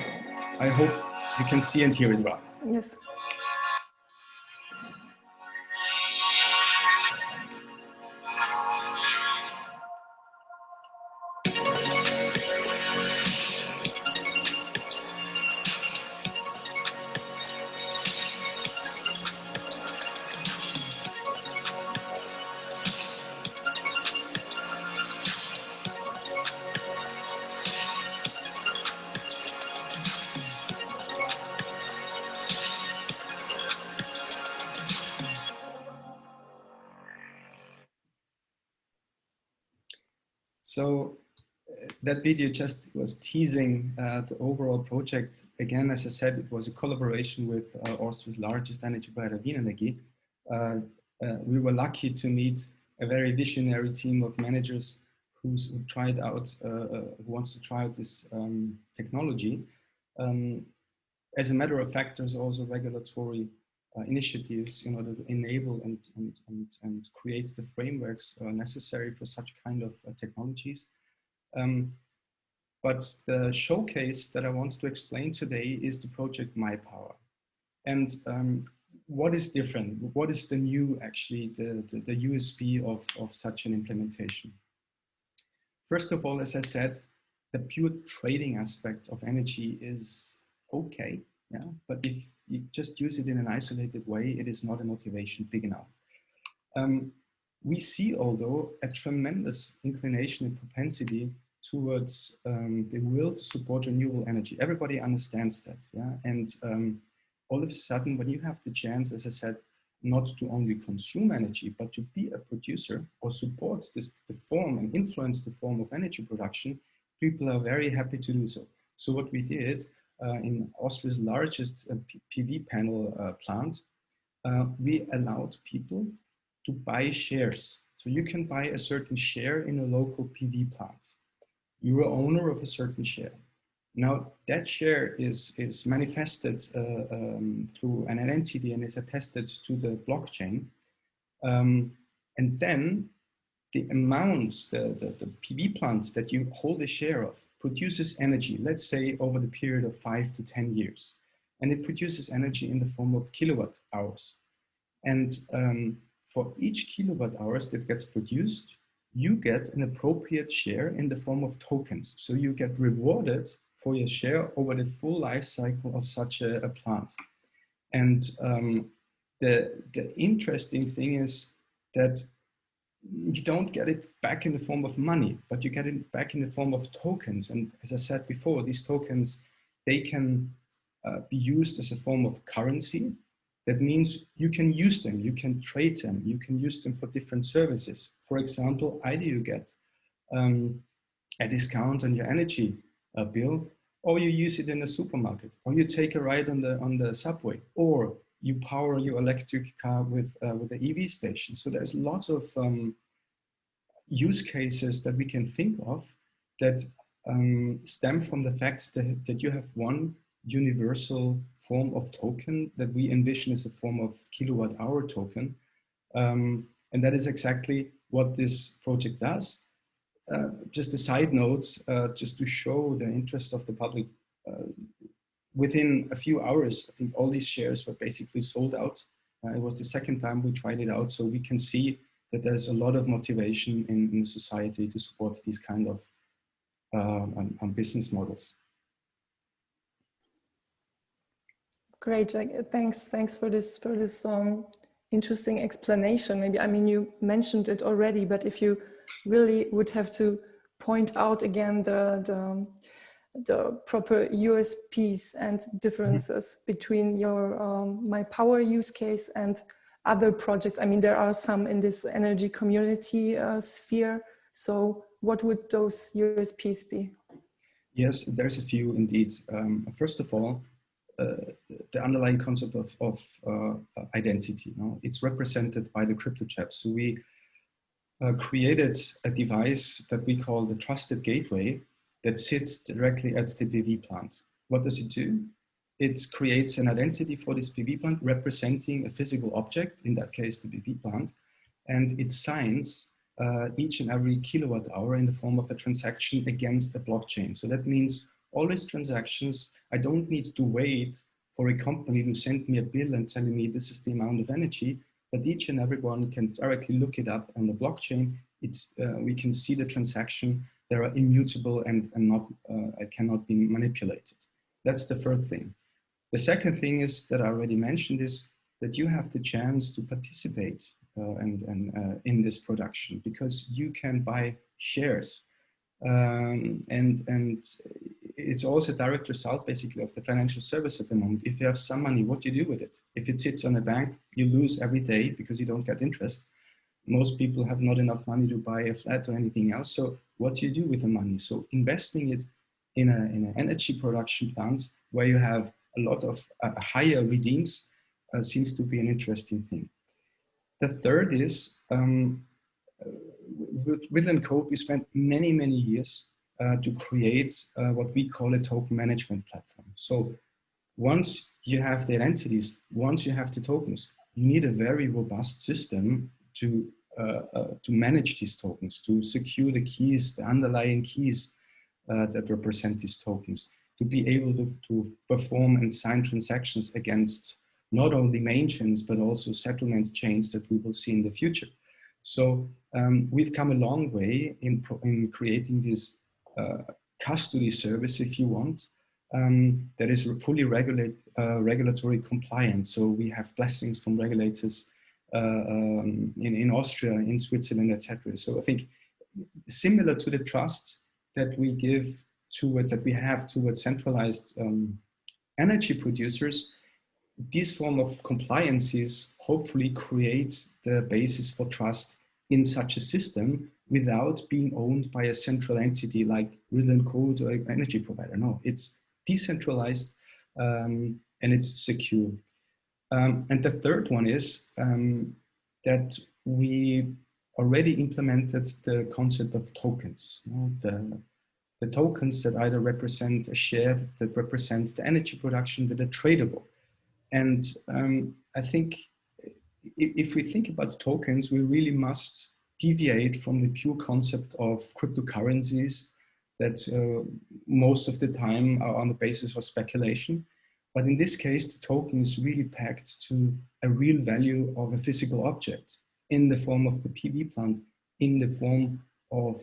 I hope you can see and hear it well. Yes. So that video just was teasing the overall project. Again, as I said, it was a collaboration with Austria's largest energy provider, Wienenergie. We were lucky to meet a very visionary team of managers who tried out, who wants to try out this technology. As a matter of fact, there's also regulatory initiatives in order to enable and create the frameworks necessary for such kind of technologies. But the showcase that I want to explain today is the project MyPower. And what is different? What is the new, actually, the USP of such an implementation? First of all, as I said, the pure trading aspect of energy is okay, yeah. But if you just use it in an isolated way, it is not a motivation big enough. We see, although, a tremendous inclination and propensity towards the will to support renewable energy. Everybody understands that, yeah. And all of a sudden, when you have the chance, as I said, not to only consume energy, but to be a producer or support the form and influence the form of energy production, people are very happy to do so. So what we did in Austria's largest PV panel plant, we allowed people to buy shares. So you can buy a certain share in a local PV plant. You're an owner of a certain share. Now that share is manifested through an entity and is attested to the blockchain. And then the amounts, the PV plants that you hold a share of produces energy, let's say over the period of 5 to 10 years. And it produces energy in the form of kilowatt hours. And for each kilowatt hours that gets produced, you get an appropriate share in the form of tokens. So you get rewarded for your share over the full life cycle of such a plant. And the interesting thing is that you don't get it back in the form of money, but you get it back in the form of tokens. And as I said before, these tokens, they can be used as a form of currency. That means you can use them, you can trade them, you can use them for different services. For example, either you get a discount on your energy bill, or you use it in a supermarket, or you take a ride on the subway, or you power your electric car with an EV station. So there's lots of use cases that we can think of that stem from the fact that you have one universal form of token that we envision as a form of kilowatt hour token. And that is exactly what this project does. Just a side note, just to show the interest of the public, within a few hours, I think all these shares were basically sold out. It was the second time we tried it out, so we can see that there's a lot of motivation in society to support these kind of business models. Great, thanks for this interesting explanation. Maybe, I mean, you mentioned it already, but if you really would have to point out again the proper USPs and differences between your MyPower use case and other projects. I mean, there are some in this energy community sphere. So what would those USPs be? Yes, there's a few indeed. First of all, the underlying concept of identity. No? It's represented by the crypto chap. So we created a device that we call the trusted gateway that sits directly at the PV plant. What does it do? It creates an identity for this PV plant representing a physical object, in that case, the PV plant, and it signs each and every kilowatt hour in the form of a transaction against a blockchain. So that means all these transactions, I don't need to wait for a company to send me a bill and telling me this is the amount of energy, but each and every one can directly look it up on the blockchain. We can see the transaction. They are immutable and it cannot be manipulated. That's the first thing. The second thing is that I already mentioned is that you have the chance to participate in this production because you can buy shares. And it's also a direct result basically of the financial service at the moment. If you have some money, what do you do with it? If it sits on a bank, you lose every day because you don't get interest. Most people have not enough money to buy a flat or anything else. So what do you do with the money? So investing it in an energy production plant where you have a lot of higher redeems seems to be an interesting thing. The third is, with RIDDLE&CODE, we spent many, many years to create what we call a token management platform. So once you have the entities, once you have the tokens, you need a very robust system to manage these tokens, to secure the keys, the underlying keys that represent these tokens, to be able to perform and sign transactions against not only main chains, but also settlement chains that we will see in the future. So we've come a long way in creating this custody service, if you want, that is fully regulatory compliant. So we have blessings from regulators in Austria, in Switzerland, etc. So I think similar to the trust that we give towards, that we have towards centralized energy producers, this form of compliances hopefully create the basis for trust in such a system without being owned by a central entity like RIDDLE&CODE or an energy provider. No, it's decentralized and it's secure. And the third one is that we already implemented the concept of tokens. You know, the tokens that either represent a share, that represent the energy production, that are tradable. And I think if we think about tokens, we really must deviate from the pure concept of cryptocurrencies that most of the time are on the basis of speculation. But in this case, the token is really pegged to a real value of a physical object in the form of the PV plant, in the form of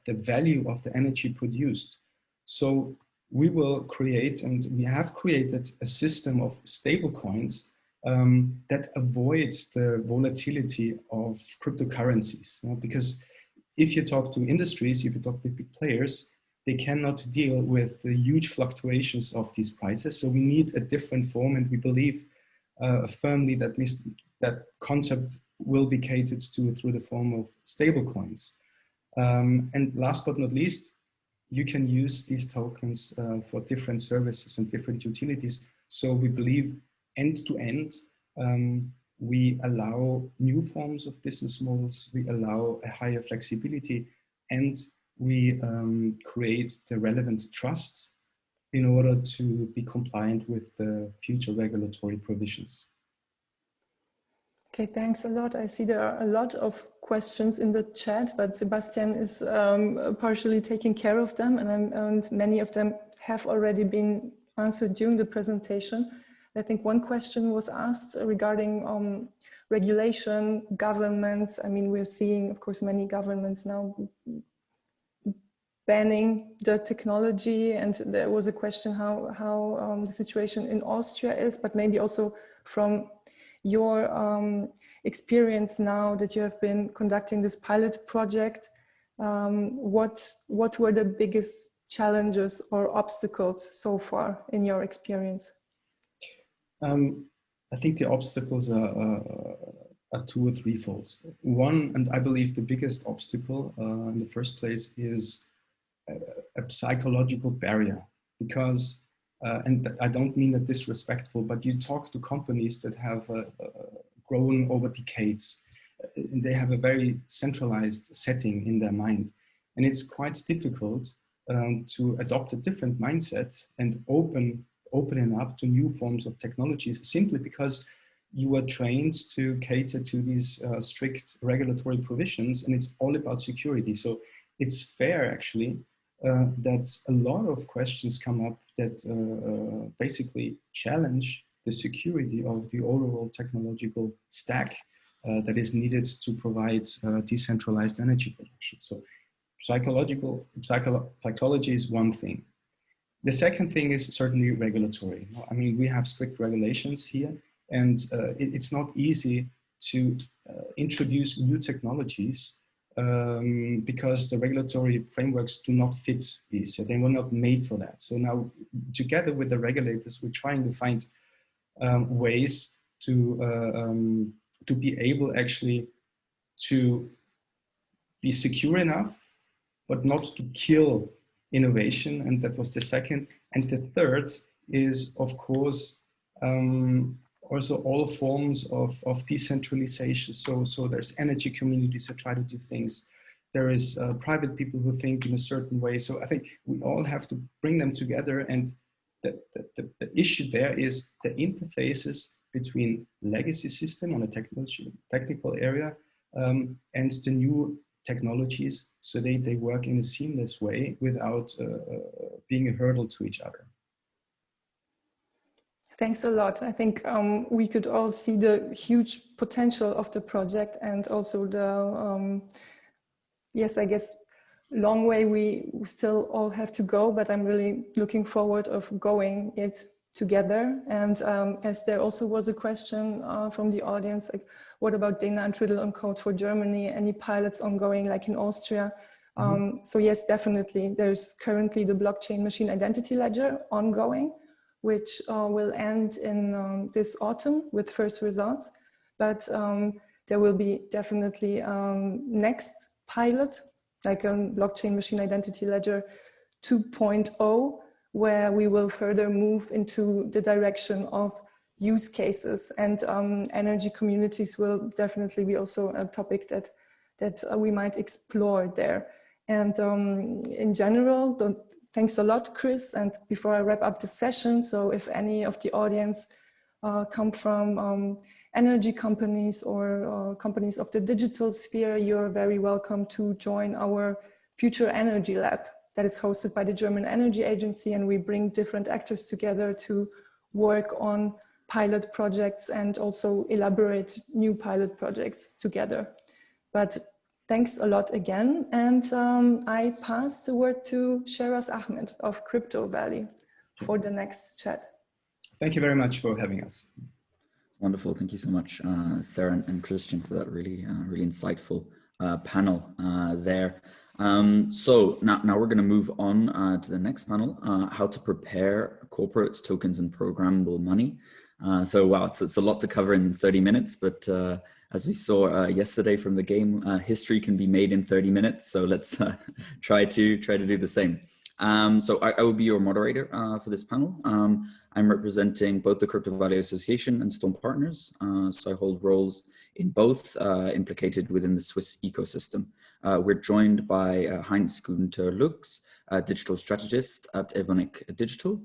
the value of the energy produced. So we will create, and we have created, a system of stable coins that avoids the volatility of cryptocurrencies. You know, because if you talk to industries, if you talk to big players, they cannot deal with the huge fluctuations of these prices. So we need a different form, and we believe firmly that that concept will be catered to through the form of stable coins. And last but not least, you can use these tokens for different services and different utilities. So we believe end to end, we allow new forms of business models, we allow a higher flexibility, and we create the relevant trust in order to be compliant with the future regulatory provisions. Okay, thanks a lot. I see there are a lot of questions in the chat, but Sebastian is partially taking care of them, and many of them have already been answered during the presentation. I think one question was asked regarding regulation, governments. I mean, we're seeing, of course, many governments now banning the technology, and there was a question how the situation in Austria is, but maybe also from your experience now that you have been conducting this pilot project, what were the biggest challenges or obstacles so far in your experience? I think the obstacles are two or threefold. One, and I believe the biggest obstacle in the first place, is a psychological barrier, because, and I don't mean that disrespectful, but you talk to companies that have grown over decades. They have a very centralized setting in their mind. And it's quite difficult to adopt a different mindset and opening up to new forms of technologies, simply because you are trained to cater to these strict regulatory provisions, and it's all about security. So it's fair, actually, that a lot of questions come up that basically challenge the security of the overall technological stack that is needed to provide decentralized energy production. So psychology is one thing. The second thing is certainly regulatory. I mean, we have strict regulations here, and it's not easy to introduce new technologies because the regulatory frameworks do not fit these. So they were not made for that. So now, together with the regulators, we're trying to find ways to be able actually to be secure enough, but not to kill innovation. And that was the second. And the third is, of course, also all forms of decentralization. So there's energy communities that try to do things. There is private people who think in a certain way. So I think we all have to bring them together. And the issue there is the interfaces between legacy system on a technical area and the new technologies, so they work in a seamless way without being a hurdle to each other. Thanks a lot. I think we could all see the huge potential of the project, and also the, yes, I guess, long way we still all have to go, but I'm really looking forward of going it together. And as there also was a question from the audience, like, what about Dana and RIDDLE&CODE for Germany? Any pilots ongoing, like in Austria? So yes, definitely. There's currently the blockchain machine identity ledger ongoing, which will end in this autumn with first results. But there will be definitely next pilot, like a blockchain machine identity ledger 2.0, where we will further move into the direction of use cases, and energy communities will definitely be also a topic that we might explore there. And in general, thanks a lot, Chris. And before I wrap up the session, so if any of the audience come from energy companies or companies of the digital sphere, you're very welcome to join our Future Energy Lab that is hosted by the German Energy Agency, and we bring different actors together to work on pilot projects and also elaborate new pilot projects together. But thanks a lot again. And I pass the word to Sheraz Ahmed of Crypto Valley for the next chat. Thank you very much for having us. Wonderful. Thank you so much, Sarah and Christian, for that really, really insightful panel there. So now we're going to move on to the next panel, how to prepare corporates, tokens, and programmable money. So wow, it's a lot to cover in 30 minutes, but as we saw yesterday from the game, history can be made in 30 minutes. So let's try to do the same. So I will be your moderator for this panel. I'm representing both the Crypto Valley Association and Stone Partners. So I hold roles in both, implicated within the Swiss ecosystem. We're joined by Heinz-Günther Lux, a digital strategist at Evonik Digital,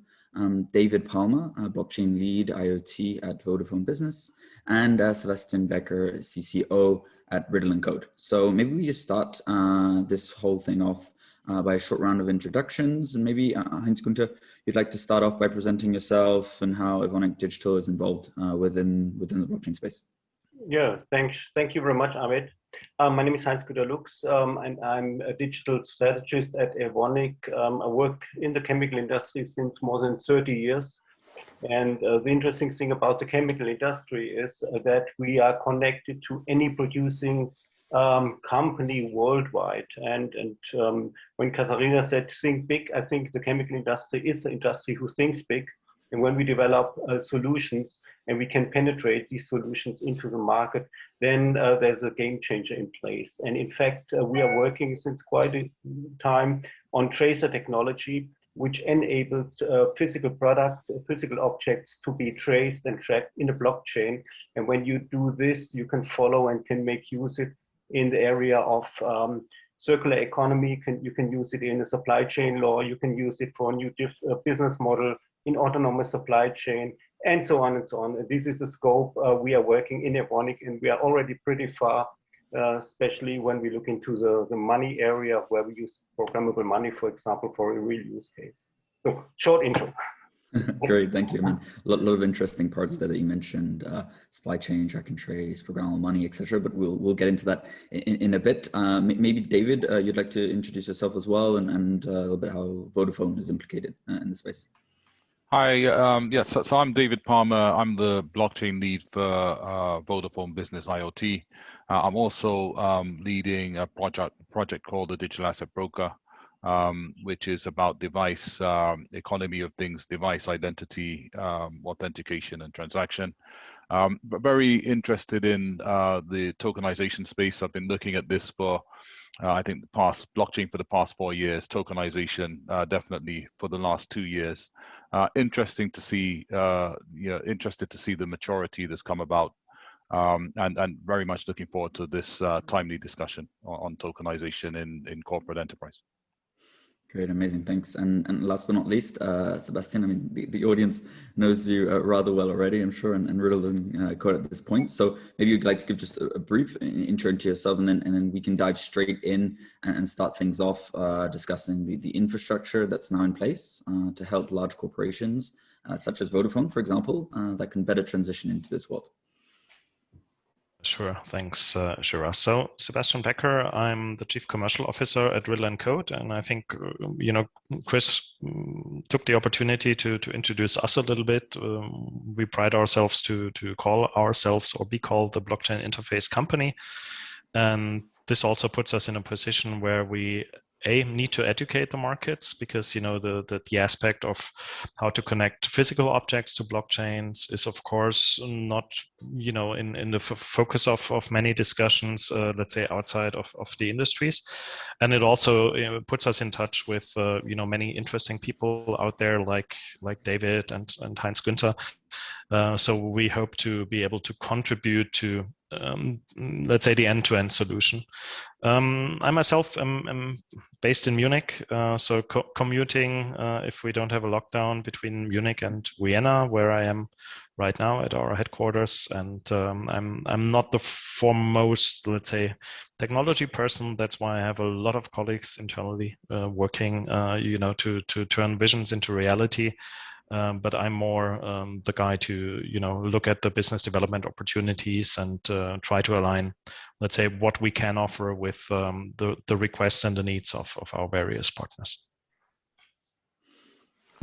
David Palmer, blockchain lead IoT at Vodafone Business, and Sebastian Becker, CCO at RIDDLE&CODE. So maybe we just start this whole thing off by a short round of introductions, and maybe Heinz-Günther, you'd like to start off by presenting yourself and how Evonik Digital is involved within the blockchain space. Yeah, thank you very much, Ahmed. My name is Heinz-Günther Lux, and I'm a digital strategist at Evonik. I work in the chemical industry since more than 30 years. And the interesting thing about the chemical industry is that we are connected to any producing company worldwide. And when Katharina said think big, I think the chemical industry is the industry who thinks big. And when we develop solutions and we can penetrate these solutions into the market, then there's a game changer in place. And in fact, we are working since quite a time on tracer technology, which enables physical products, physical objects to be traced and tracked in a blockchain. And when you do this, you can follow and can make use of it in the area of circular economy. You can use it in a supply chain law. You can use it for a new business model in autonomous supply chain, and so on and so on. And this is the scope we are working in Evonik, and we are already pretty far, especially when we look into the money area where we use programmable money, for example, for a real use case. So, short intro. Great, thank you. I mean, a lot of interesting parts there that you mentioned, supply chain, track and trace, programmable money, etc. But we'll get into that in a bit. Maybe David, you'd like to introduce yourself as well, and a little bit how Vodafone is implicated in the space. Hi, yes, so I'm David Palmer. I'm the blockchain lead for Vodafone Business IoT. I'm also leading a project called the Digital Asset Broker, which is about device economy of things, device identity, authentication, and transaction. But very interested in the tokenization space. I've been looking at this for I think the past blockchain for the past 4 years, tokenization definitely for the last 2 years. Interesting to see, interested to see the maturity that's come about, and very much looking forward to this timely discussion on tokenization in corporate enterprise. Great, amazing, thanks. And last but not least, Sebastian, I mean, the audience knows you rather well already, I'm sure, and RIDDLE&CODE at this point. So maybe you'd like to give just a brief intro into yourself, and then we can dive straight in and start things off discussing the infrastructure that's now in place to help large corporations, such as Vodafone, for example, that can better transition into this world. Sure, thanks, Shira. So, Sebastian Becker, I'm the Chief Commercial Officer at RIDDLE&CODE, and I think, Chris took the opportunity to introduce us a little bit. We pride ourselves to call ourselves or be called the blockchain interface company, and this also puts us in a position where we need to educate the markets, because the aspect of how to connect physical objects to blockchains is of course not in the focus of many discussions, let's say outside of the industries, and it also puts us in touch with many interesting people out there like David and Heinz Günther. So we hope to be able to contribute to let's say the end-to-end solution. I myself am based in Munich, so commuting, if we don't have a lockdown, between Munich and Vienna, where I am right now at our headquarters. And I'm not the foremost, let's say, technology person. That's why I have a lot of colleagues internally working, to turn visions into reality. But I'm more the guy to look at the business development opportunities and try to align, let's say, what we can offer with the requests and the needs of our various partners.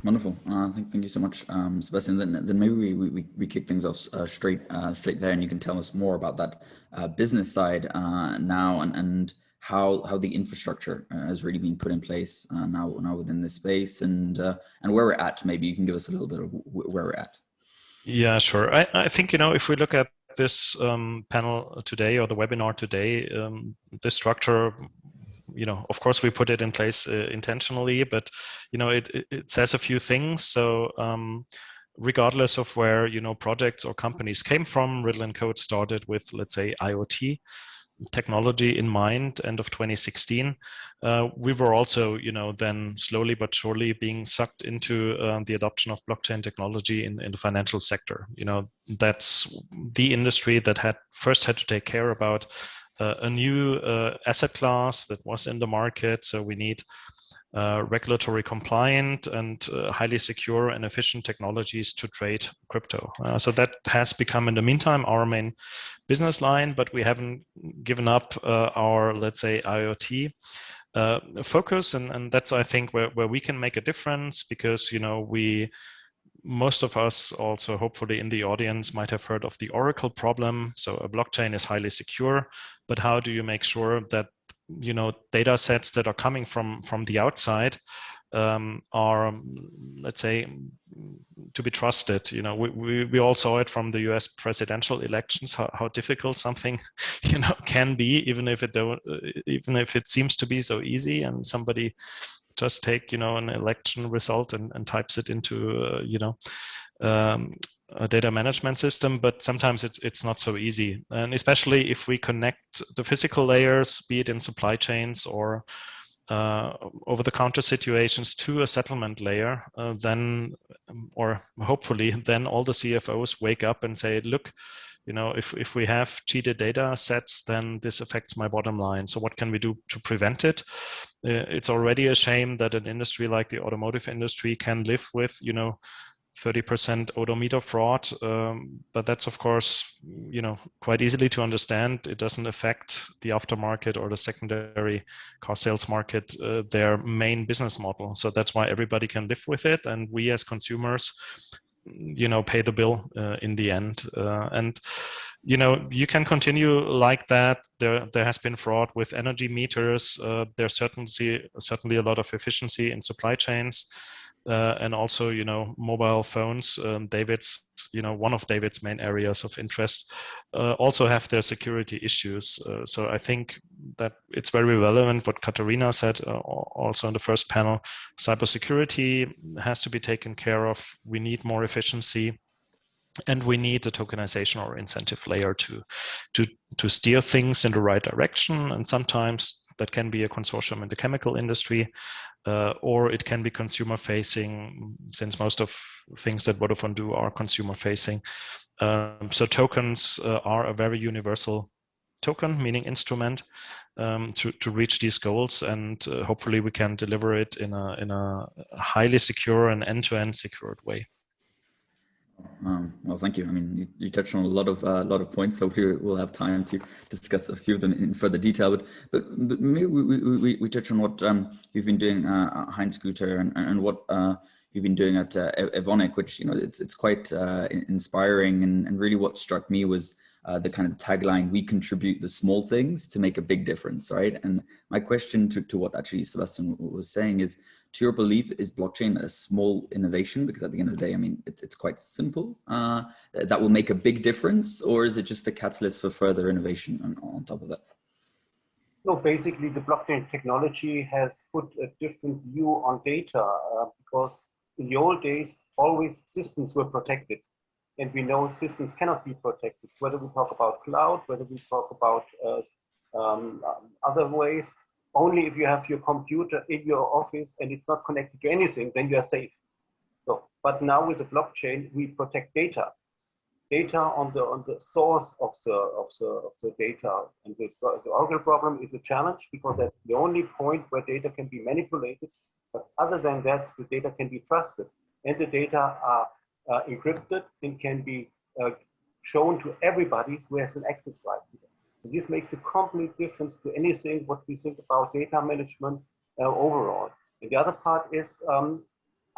Wonderful. Thank you so much, Sebastian. Then maybe we kick things off straight there, and you can tell us more about that business side now, and how the infrastructure has really been put in place now within this space, and where we're at. Maybe you can give us a little bit of where we're at. Yeah, sure. I think if we look at this panel today, or the webinar today, the structure, of course we put it in place intentionally, but it says a few things. So regardless of where projects or companies came from, RIDDLE&CODE started with, let's say, IoT technology in mind, end of 2016. We were also, then slowly but surely being sucked into the adoption of blockchain technology in the financial sector. That's the industry that had to take care about a new asset class that was in the market. So we need regulatory compliant and highly secure and efficient technologies to trade crypto. So that has become, in the meantime, our main business line, but we haven't given up our, let's say, IoT focus. And that's, I think, where we can make a difference, because, most of us also, hopefully in the audience, might have heard of the Oracle problem. So a blockchain is highly secure, but how do you make sure that data sets that are coming from the outside are, let's say, to be trusted. We all saw it from the US presidential elections, how difficult something can be, even if it seems to be so easy, and somebody just take an election result and types it into a data management system. But sometimes it's not so easy, and especially if we connect the physical layers, be it in supply chains or over-the-counter situations, to a settlement layer, then, or hopefully, then all the CFOs wake up and say, look, if we have cheated data sets, then this affects my bottom line. So what can we do to prevent it? It's already a shame that an industry like the automotive industry can live with, 30% odometer fraud, but that's of course, quite easily to understand. It doesn't affect the aftermarket or the secondary car sales market, their main business model. So that's why everybody can live with it, and we as consumers, pay the bill in the end. And you can continue like that. There has been fraud with energy meters. There's certainly a lot of efficiency in supply chains. And also, mobile phones. David's, one of David's main areas of interest, also have their security issues. So I think that it's very relevant what Katharina said also in the first panel. Cybersecurity has to be taken care of. We need more efficiency. And we need a tokenization or incentive layer to steer things in the right direction. And sometimes that can be a consortium in the chemical industry, or it can be consumer facing, since most of things that Vodafone do are consumer facing. So tokens are a very universal token, meaning instrument, to reach these goals, and hopefully we can deliver it in a highly secure and end-to-end secured way. Well, thank you. I mean, you touched on a lot of points, so we'll have time to discuss a few of them in further detail. But maybe we touch on what you've been doing, Heinz Scooter, and what you've been doing at Evonik, which it's quite inspiring. And really, what struck me was the kind of tagline: "We contribute the small things to make a big difference." Right. And my question to what actually Sebastian was saying is, to your belief, is blockchain a small innovation? Because at the end of the day, I mean, it's quite simple. That will make a big difference, or is it just a catalyst for further innovation on top of that? No, basically, the blockchain technology has put a different view on data, because in the old days, always systems were protected. And we know systems cannot be protected, whether we talk about cloud, whether we talk about other ways. Only if you have your computer in your office and it's not connected to anything, then you are safe. So, but now with the blockchain, we protect data on the source of the data. And the other problem is a challenge, because that's the only point where data can be manipulated. But other than that, the data can be trusted, and the data are encrypted and can be shown to everybody who has an access right to them. This makes a complete difference to anything what we think about data management overall. And the other part is,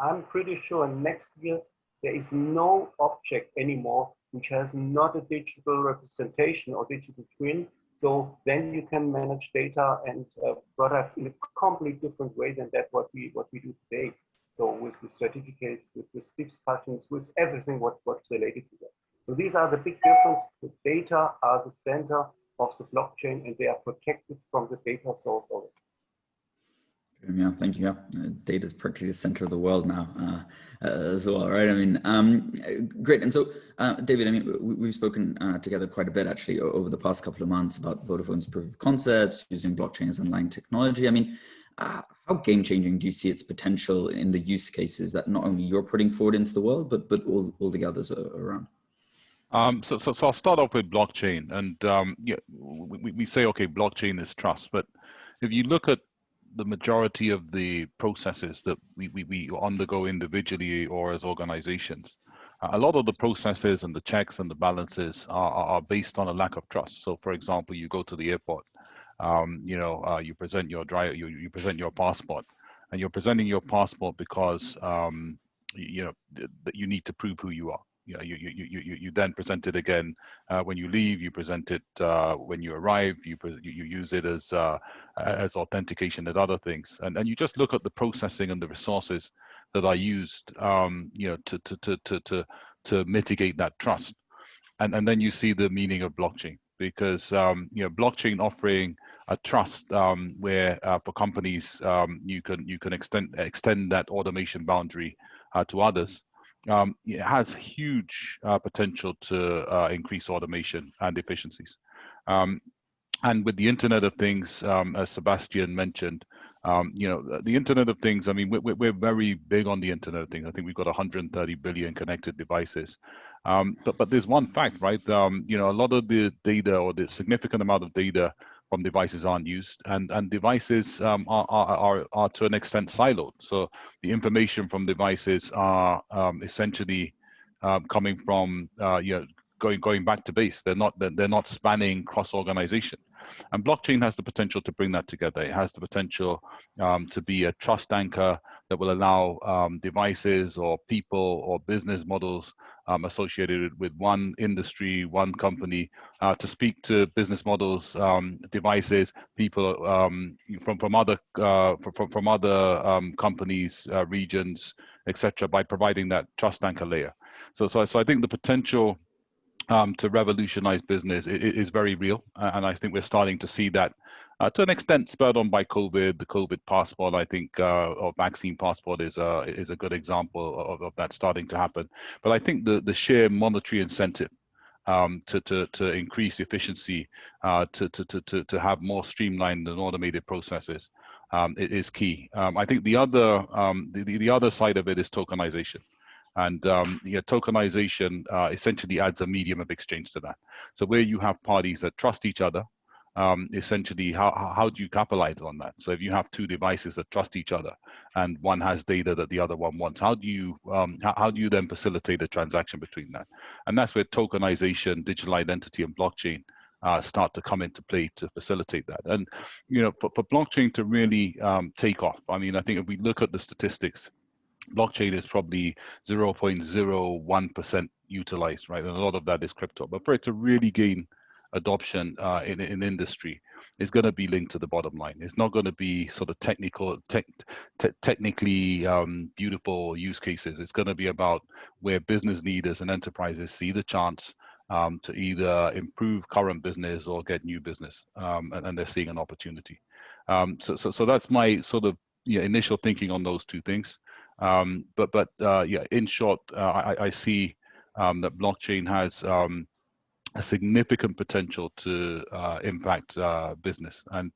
I'm pretty sure next year there is no object anymore which has not a digital representation or digital twin. So then you can manage data and products in a completely different way than that what we do today. So with certificates, with discussions, with everything what's related to that. So these are the big difference. The data are the center of the blockchain, and they are protected from the data source of it. Yeah, thank you. Yeah, data is practically the center of the world now as well, right? I mean, great. And so, David, I mean, we've spoken together quite a bit actually over the past couple of months about Vodafone's proof of concepts using blockchain as online technology. I mean, how game-changing do you see its potential in the use cases that not only you're putting forward into the world, but all the others around? So I'll start off with blockchain, and yeah, we say, okay, blockchain is trust, but if you look at the majority of the processes that we undergo individually or as organizations, a lot of the processes and the checks and the balances are based on a lack of trust. So, for example, you go to the airport, you present your you present your passport, and you're presenting your passport because you need to prove who you are. you then present it again when you leave. You present it when you arrive. You use it as authentication and other things. And you just look at the processing and the resources that are used, to mitigate that trust. And then you see the meaning of blockchain, because blockchain offering a trust where for companies you can extend that automation boundary to others. It has huge potential to increase automation and efficiencies. And with the Internet of Things, as Sebastian mentioned, the Internet of Things, I mean, we're very big on the Internet of Things. I think we've got 130 billion connected devices. But there's one fact, right? A lot of the data, or the significant amount of data from devices, aren't used, and devices are to an extent siloed. So the information from devices are essentially coming from going back to base. They're not spanning cross organization. And blockchain has the potential to bring that together. It has the potential to be a trust anchor that will allow devices or people or business models associated with one industry, one company, to speak to business models, devices, people from other companies, regions, etc., by providing that trust anchor layer. So I think the potential to revolutionize business is very real, and I think we're starting to see that to an extent spurred on by COVID. The COVID passport, I think, or vaccine passport is a good example of that starting to happen. But I think the sheer monetary incentive to increase efficiency, to have more streamlined and automated processes is key. I think the other side of it is tokenization. And tokenization essentially adds a medium of exchange to that. So where you have parties that trust each other, essentially, how do you capitalize on that? So if you have two devices that trust each other, and one has data that the other one wants, how do you then facilitate a transaction between that? And that's where tokenization, digital identity, and blockchain start to come into play to facilitate that. And for blockchain to really take off, I mean, I think if we look at the statistics, blockchain is probably 0.01% utilized, right? And a lot of that is crypto. But for it to really gain adoption in industry, is going to be linked to the bottom line. It's not going to be sort of technically beautiful use cases. It's going to be about where business leaders and enterprises see the chance to either improve current business or get new business, and they're seeing an opportunity. So that's my sort of initial thinking on those two things. But in short, I see that blockchain has a significant potential to impact business, and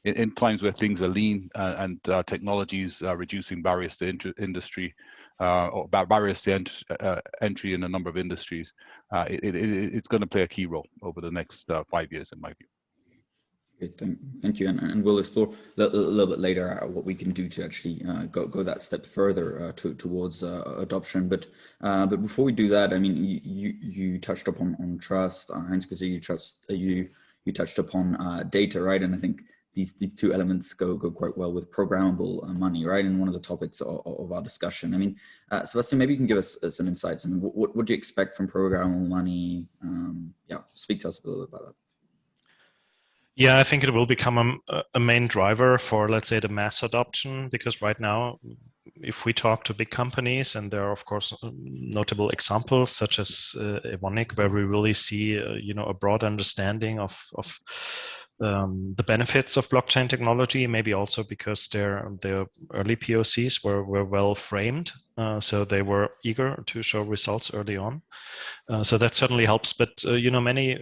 in times where things are lean and technologies reducing barriers to industry, or barriers to entry in a number of industries, it's going to play a key role over the next 5 years, in my view. Okay, thank you, and we'll explore a little bit later what we can do to actually go that step further towards adoption. But before we do that, I mean, you touched upon trust, Heinz, because you touched upon data, right? And I think these two elements go quite well with programmable money, right? And one of the topics of our discussion. I mean, Sebastian, maybe you can give us some insights. I mean, what do you expect from programmable money? Yeah, speak to us a little bit about that. Yeah, I think it will become a main driver for, let's say, the mass adoption, because right now, if we talk to big companies, and there are, of course, notable examples such as Evonik, where we really see, a broad understanding of the benefits of blockchain technology, maybe also because their early POCs were well framed. So they were eager to show results early on. So that certainly helps. But, many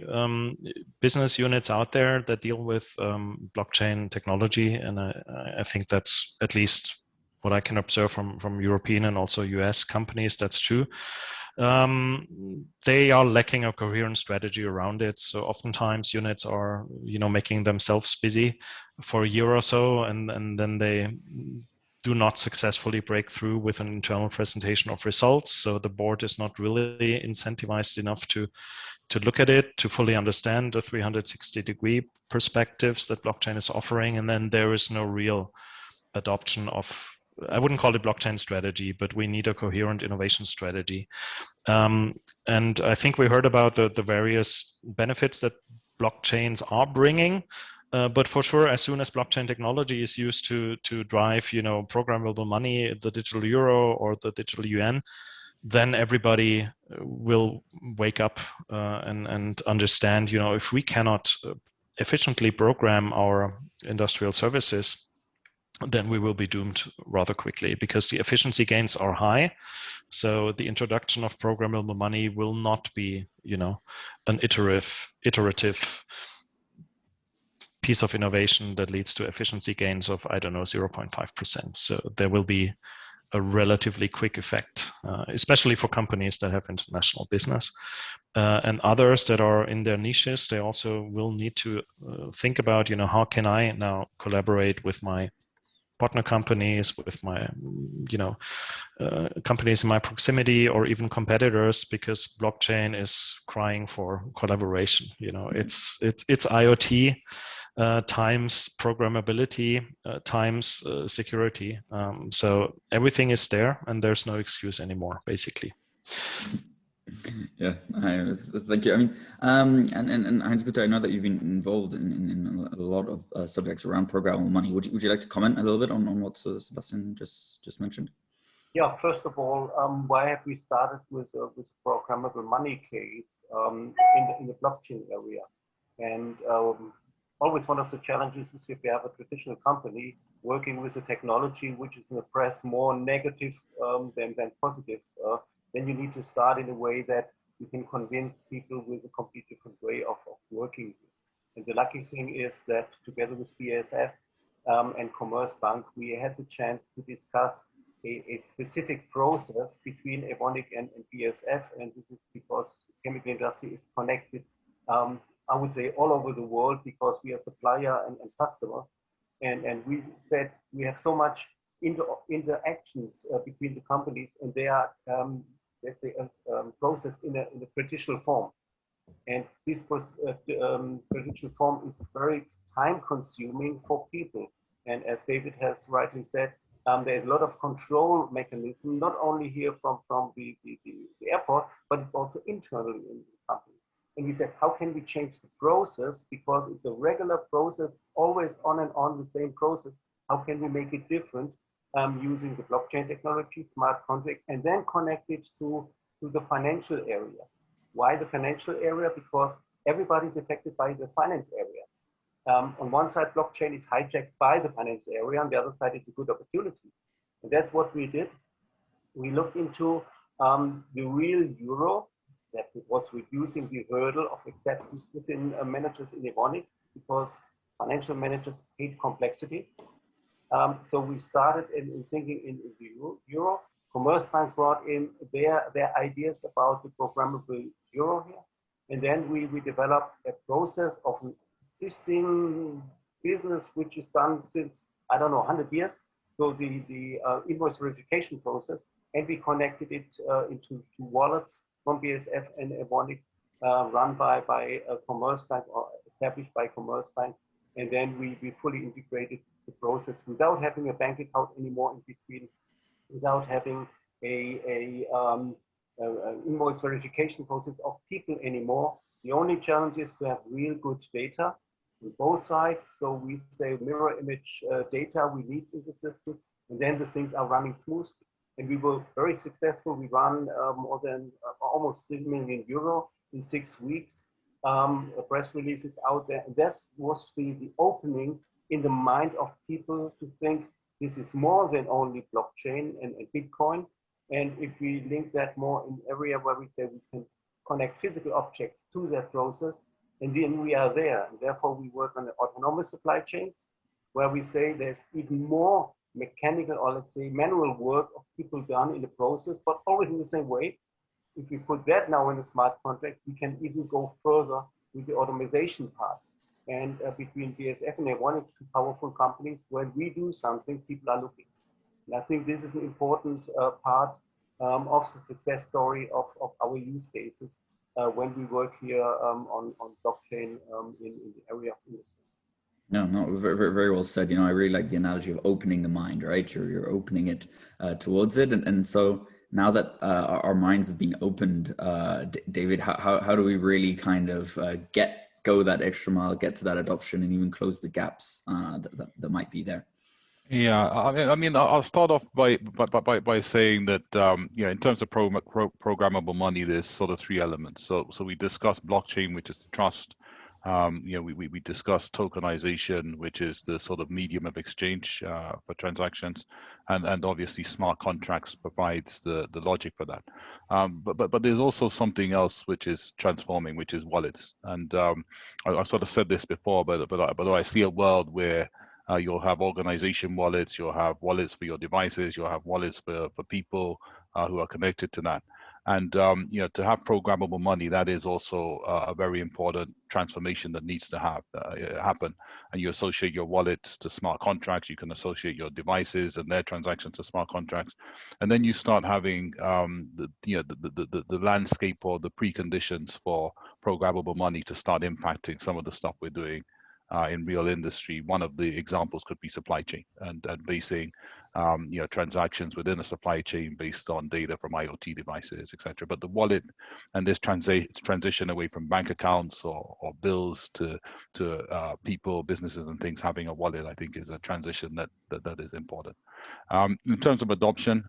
business units out there that deal with blockchain technology, and I think that's at least what I can observe from European and also US companies, that's true. They are lacking a coherent strategy around it. So oftentimes units are, making themselves busy for a year or so, and then they do not successfully break through with an internal presentation of results. So the board is not really incentivized enough to look at it, to fully understand the 360-degree perspectives that blockchain is offering. And then there is no real adoption of I wouldn't call it blockchain strategy, but we need a coherent innovation strategy. And I think we heard about the various benefits that blockchains are bringing. But for sure, as soon as blockchain technology is used to drive, you know, programmable money, the digital euro or the digital yuan, then everybody will wake up and understand, you know, if we cannot efficiently program our industrial services, then we will be doomed rather quickly, because the efficiency gains are high. So the introduction of programmable money will not be, you know, an iterative piece of innovation that leads to efficiency gains of, I don't know, 0.5%. So there will be a relatively quick effect, especially for companies that have international business. And others that are in their niches, they also will need to think about, you know, how can I now collaborate with my partner companies, with my, you know, companies in my proximity, or even competitors, because blockchain is crying for collaboration. You know, it's IoT times programmability times security. So everything is there, and there's no excuse anymore, basically. Yeah, thank you. I mean, and Heinz Guter, I know that you've been involved in a lot of subjects around programmable money. Would you like to comment a little bit on what Sebastian just mentioned? Yeah, first of all, why have we started with programmable money case in the blockchain area? And always one of the challenges is if you have a traditional company working with a technology which is in the press more negative than positive, then you need to start in a way that you can convince people with a complete different way of working. And the lucky thing is that together with BASF and Commerzbank, we had the chance to discuss a specific process between Evonik and BASF, and this is because chemical industry is connected, I would say, all over the world, because we are supplier and customer. And we said we have so much interactions between the companies, and they are, let's say, processed in a traditional form. And this traditional form is very time consuming for people. And as David has rightly said, there's a lot of control mechanism, not only here from the airport, but it's also internally in the company. And we said, how can we change the process? Because it's a regular process, always on and on the same process. How can we make it different using the blockchain technology, smart contract, and then connect it to the financial area? Why the financial area? Because everybody's affected by the finance area. On one side, blockchain is hijacked by the finance area. On the other side, it's a good opportunity. And that's what we did. We looked into the real euro that was reducing the hurdle of acceptance within managers in Evonik, because financial managers hate complexity. So we started in thinking in the euro. Commerzbank brought in their ideas about the programmable euro here. And then we developed a process of existing business, which is done since, I don't know, 100 years. So the invoice verification process, and we connected it into two wallets from BASF and Evonik, run by Commerzbank, or established by Commerzbank. And then we fully integrated the process without having a bank account anymore in between, without having a invoice verification process of people anymore. The only challenge is to have real good data on both sides. So we say mirror image data we need in the system, and then the things are running smoothly. And we were very successful. We ran more than almost 3 million euro in 6 weeks. Press releases out there. And that was the opening in the mind of people to think this is more than only blockchain and Bitcoin. And if we link that more in area where we say we can connect physical objects to that process, and then we are there. And therefore, we work on the autonomous supply chains, where we say there's even more mechanical, or let's say manual work of people done in the process, but always in the same way. If we put that now in a smart contract, we can even go further with the automation part. And between BASF and Evonik, two powerful companies, when we do something, people are looking. And I think this is an important part of the success story of our use cases when we work here on blockchain in the area of industry. No, very well said. You know, I really like the analogy of opening the mind, right? You're opening it towards it. And so now that our minds have been opened, David, how do we really kind of go that extra mile, get to that adoption, and even close the gaps that might be there? Yeah, I mean, I'll start off by saying that yeah, in terms of programmable money, there's sort of three elements. So we discussed blockchain, which is the trust. You know, we discussed tokenization, which is the sort of medium of exchange for transactions, and obviously smart contracts provides the logic for that. But there's also something else which is transforming, which is wallets. And I sort of said this before, but I see a world where you'll have organization wallets, you'll have wallets for your devices, you'll have wallets for people who are connected to that. And you know, to have programmable money, that is also a very important transformation that needs to happen. And you associate your wallets to smart contracts, you can associate your devices and their transactions to smart contracts. And then you start having the landscape or the preconditions for programmable money to start impacting some of the stuff we're doing in real industry. One of the examples could be supply chain and basing you know, transactions within a supply chain based on data from IoT devices, etc. But the wallet and this transition away from bank accounts or bills to people, businesses, and things having a wallet, I think, is a transition that is important. In terms of adoption,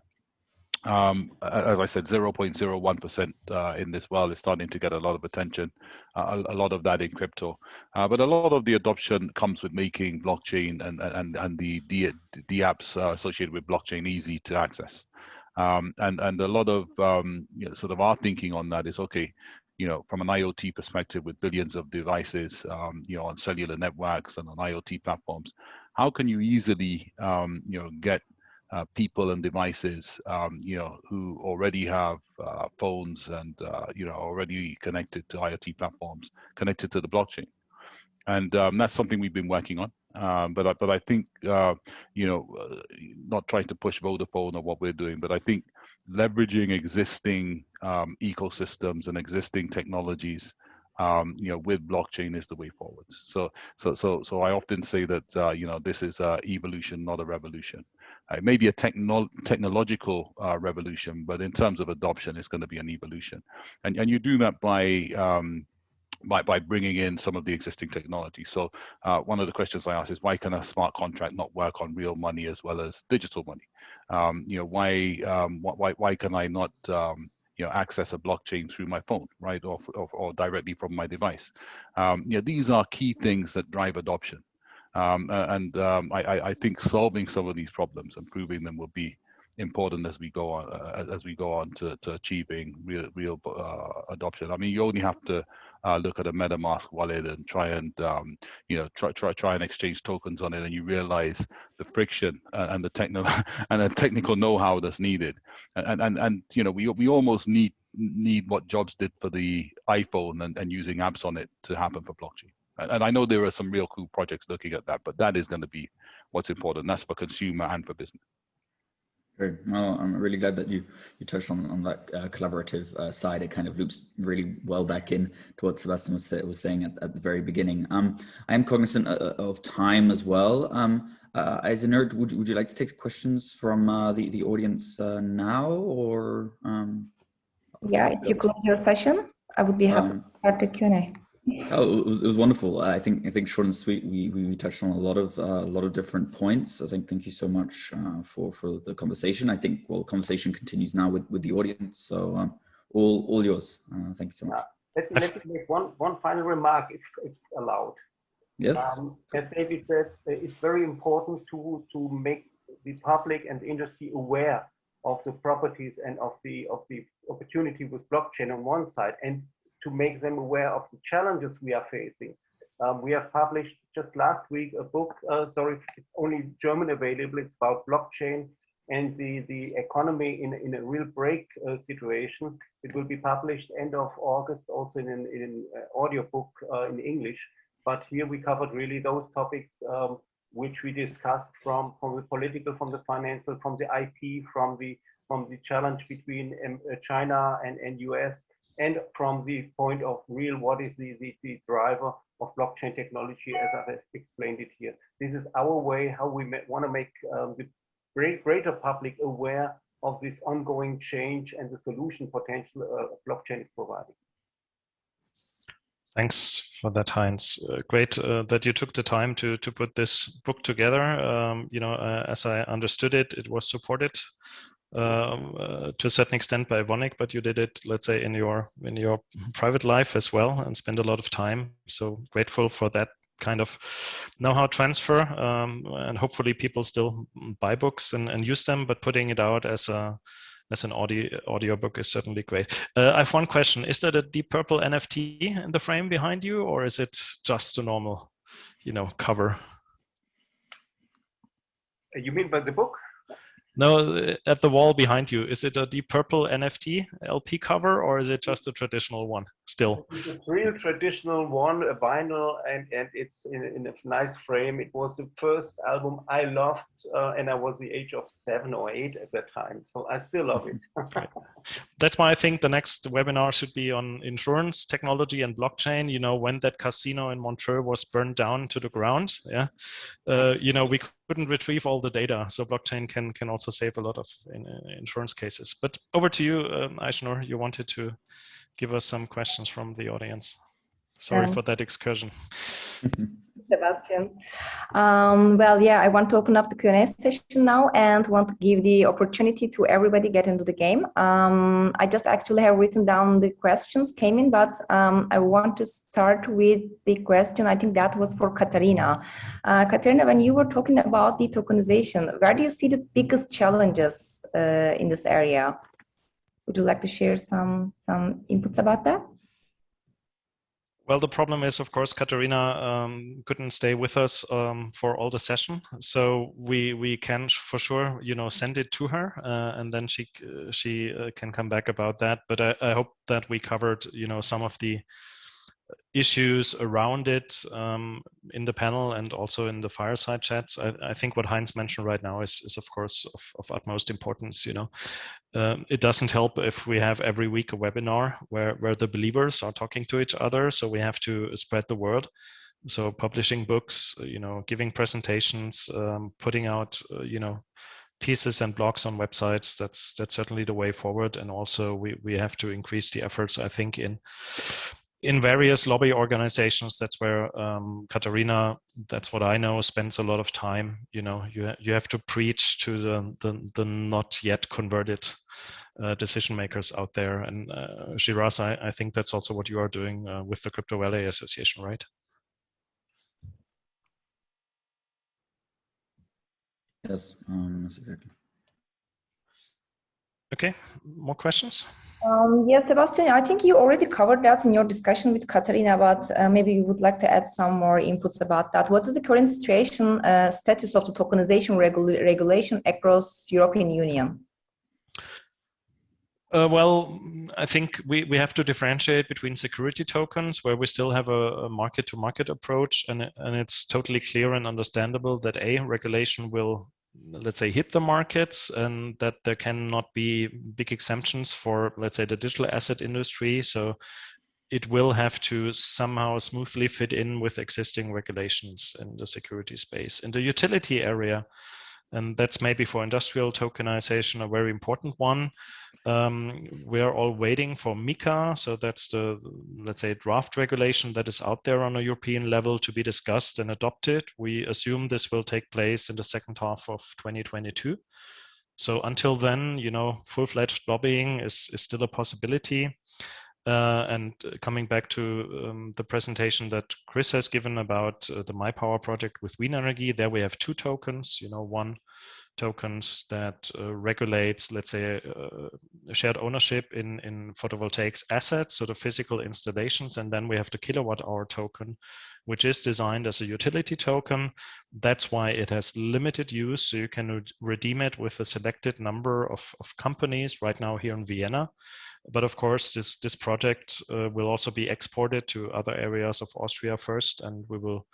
as I said, 0.01% in this world is starting to get a lot of attention, a lot of that in crypto. But a lot of the adoption comes with making blockchain and the apps associated with blockchain easy to access. And a lot of you know, sort of our thinking on that is, okay, you know, from an IoT perspective with billions of devices, you know, on cellular networks and on IoT platforms, how can you easily, you know, get people and devices, you know, who already have phones and you know, already connected to IoT platforms, connected to the blockchain, and that's something we've been working on. But I think you know, not trying to push Vodafone or what we're doing, but I think leveraging existing ecosystems and existing technologies, you know, with blockchain is the way forward. So I often say that you know, this is a evolution, not a revolution. It may be a technological revolution, but in terms of adoption, it's going to be an evolution, and you do that by bringing in some of the existing technology. So one of the questions I ask is, why can a smart contract not work on real money as well as digital money? You know, why can I not you know, access a blockchain through my phone, right, or directly from my device? You know, these are key things that drive adoption. I think solving some of these problems and proving them will be important as we go on to achieving real adoption. I mean, you only have to look at a MetaMask wallet and try and you know, try and exchange tokens on it, and you realize the friction and the technical know-how that's needed. And you know, we almost need what Jobs did for the iPhone and using apps on it to happen for blockchain. And I know there are some real cool projects looking at that, but that is going to be what's important. That's for consumer and for business. Great. Well, I'm really glad that you touched on that collaborative side. It kind of loops really well back in to what Sebastian was saying at the very beginning. I am cognizant of time as well. As a nerd, would you like to take questions from the audience now, or? Yeah, if you close your session, I would be happy to start the Q&A. Oh, it was wonderful. I think short and sweet. We touched on a lot of different points. I think thank you so much for the conversation. I think conversation continues now with the audience. So all yours. Thank you so much. Let me make one final remark, if allowed. Yes. As David said, it's very important to make the public and the industry aware of the properties and of the opportunity with blockchain on one side, and to make them aware of the challenges we are facing. We have published just last week a book, sorry, it's only German available, it's about blockchain and the economy in a real break situation. It will be published end of August, also in an audio book in English. But here we covered really those topics which we discussed from the political, from the financial, from the IP, from the challenge between China and US, and from the point of real, what is the driver of blockchain technology, as I have explained it here. This is our way how we want to make the greater public aware of this ongoing change and the solution potential blockchain is providing. Thanks for that, Heinz. Great that you took the time to put this book together. As I understood it, it was supported to a certain extent by Evonik, but you did it, let's say, in your private life as well, and spend a lot of time. So grateful for that kind of know-how transfer, and hopefully people still buy books and use them, but putting it out as an audio book is certainly great. I have one question. Is that a Deep Purple NFT in the frame behind you, or is it just a normal, cover? You mean by the book? No, at the wall behind you. Is it a Deep Purple NFT LP cover, or is it just a traditional one still? It's a real traditional one, a vinyl, and it's in a nice frame. It was the first album I loved, and I was the age of 7 or 8 at that time. So I still love it. Right. That's why I think the next webinar should be on insurance technology and blockchain. When that casino in Montreux was burned down to the ground, we couldn't retrieve all the data. So blockchain can also save a lot of insurance cases. But over to you, Aishnur. You wanted to give us some questions from the audience. Sorry for that excursion. Sebastian. I want to open up the Q&A session now and want to give the opportunity to everybody get into the game. I just actually have written down the questions came in, but I want to start with the question. I think that was for Katharina. Katharina, when you were talking about the tokenization, where do you see the biggest challenges in this area? Would you like to share some inputs about that? Well, the problem is, of course, Katharina couldn't stay with us for all the session. So we can for sure, send it to her, and then she can come back about that. But I hope that we covered, some of the issues around it in the panel and also in the fireside chats. I think what Heinz mentioned right now is of course of utmost importance. It doesn't help if we have every week a webinar where the believers are talking to each other. So we have to spread the word. So publishing books, giving presentations, putting out, pieces and blogs on websites. That's certainly the way forward. And also we have to increase the efforts, I think, in various lobby organizations. That's where Katharina, that's what I know, spends a lot of time. You have to preach to the not yet converted decision makers out there. And Shiraz, I think that's also what you are doing with the Crypto Valley Association, right? Yes, yes, exactly. Okay, more questions? Yes, Sebastian, I think you already covered that in your discussion with Katharina, but maybe you would like to add some more inputs about that. What is the current situation, status of the tokenization regulation across European Union? Well, I think we have to differentiate between security tokens, where we still have a market-to-market approach, and it's totally clear and understandable that regulation will, let's say, hit the markets, and that there cannot be big exemptions for, let's say, the digital asset industry. So it will have to somehow smoothly fit in with existing regulations in the security space. In the utility area, and that's maybe for industrial tokenization a very important one, we are all waiting for MiCA. So that's the, let's say, draft regulation that is out there on a European level to be discussed and adopted. We assume this will take place in the second half of 2022. So until then, full-fledged lobbying is still a possibility. And coming back to the presentation that Chris has given about the MyPower project with Wienenergie, there we have two tokens. One tokens that regulates, let's say, shared ownership in photovoltaics assets, so the physical installations, and then we have the kilowatt hour token, which is designed as a utility token. That's why it has limited use, so you can redeem it with a selected number of companies right now here in Vienna. But of course, this project will also be exported to other areas of Austria first, and we will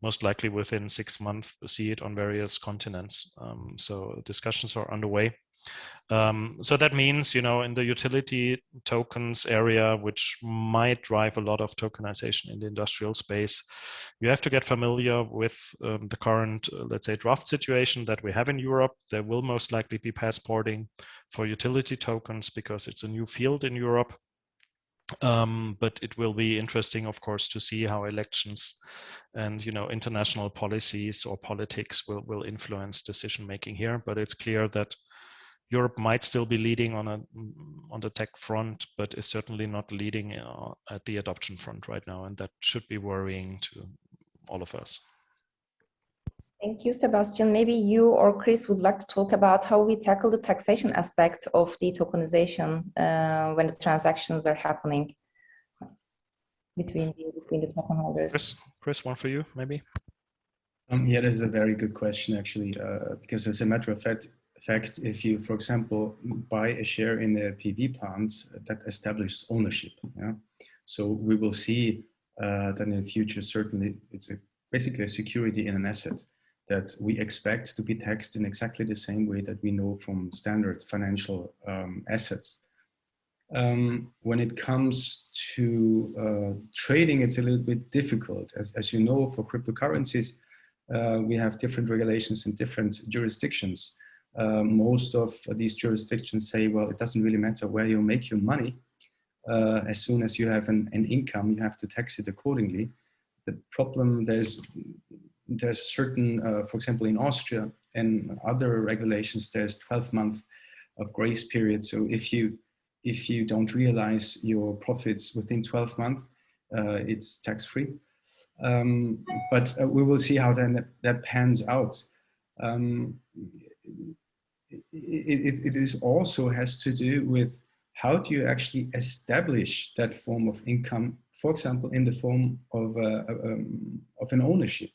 most likely within 6 months see it on various continents. So discussions are underway. So that means, you know, in the utility tokens area, which might drive a lot of tokenization in the industrial space, you have to get familiar with the current, let's say, draft situation that we have in Europe. There will most likely be passporting for utility tokens because it's a new field in Europe. But it will be interesting, of course, to see how elections and, you know, international policies or politics will influence decision making here. But it's clear that Europe might still be leading on the tech front, but is certainly not leading at the adoption front right now, and that should be worrying to all of us. Thank you, Sebastian. Maybe you or Chris would like to talk about how we tackle the taxation aspect of the tokenization when the transactions are happening between the token holders. Chris, one for you, maybe. Yeah, that is a very good question, actually, because as a matter of fact, if you, for example, buy a share in a PV plant, that establishes ownership. Yeah? So we will see that in the future, certainly, it's basically a security in an asset that we expect to be taxed in exactly the same way that we know from standard financial assets. When it comes to trading, it's a little bit difficult. As you know, for cryptocurrencies, we have different regulations in different jurisdictions. Most of these jurisdictions say, well, it doesn't really matter where you make your money. As soon as you have an income, you have to tax it accordingly. The problem, there's certain, for example, in Austria and other regulations, there's 12 months of grace period. So if you don't realize your profits within 12 months, it's tax-free. But we will see how that pans out. It is also has to do with how do you actually establish that form of income, for example, in the form of an ownership.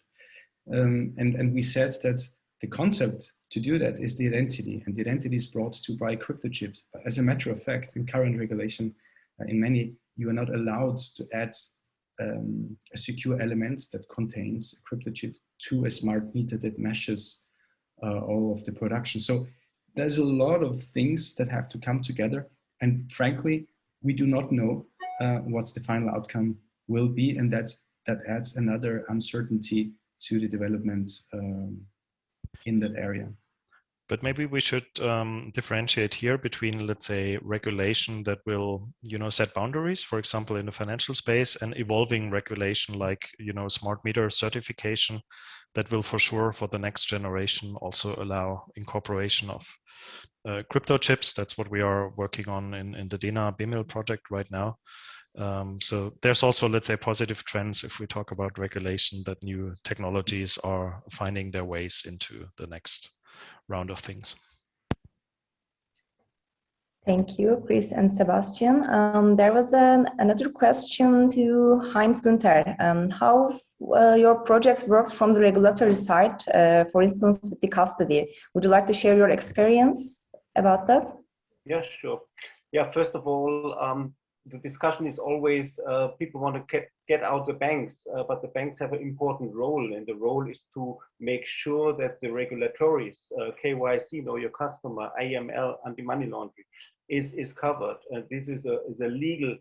And we said that the concept to do that is the identity, and the identity is brought to by crypto chips. As a matter of fact, in current regulation, in many, you are not allowed to add a secure element that contains a crypto chip to a smart meter that meshes all of the production. So there's a lot of things that have to come together. And frankly, we do not know what the final outcome will be. And that adds another uncertainty to the development in that area. But maybe we should differentiate here between, let's say, regulation that will, you know, set boundaries, for example, in the financial space, and evolving regulation like, you know, smart meter certification that will for sure for the next generation also allow incorporation of crypto chips. That's what we are working on in the DENA BIMIL project right now. So there's also, let's say, positive trends if we talk about regulation, that new technologies are finding their ways into the next round of things. Thank you, Chris and Sebastian. There was another question to Heinz Günther. How your project works from the regulatory side, for instance, with the custody. Would you like to share your experience about that? Yeah, sure. Yeah, first of all, the discussion is always people want to get out the banks, but the banks have an important role, and the role is to make sure that the regulatories, KYC, know your customer, AML, anti-money laundering, is covered. And this is a legal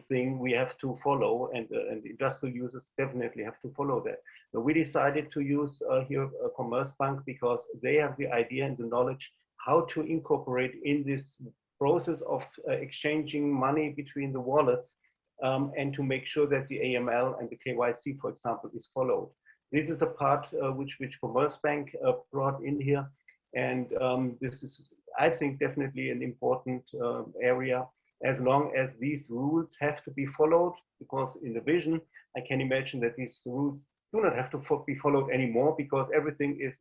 thing we have to follow, and the industrial users definitely have to follow that. So we decided to use here Commerzbank because they have the idea and the knowledge how to incorporate in this process of exchanging money between the wallets and to make sure that the AML and the KYC, for example, is followed. This is a part which Commerzbank brought in here, and this is, I think, definitely an important area, as long as these rules have to be followed, because in the vision, I can imagine that these rules do not have to be followed anymore, because everything is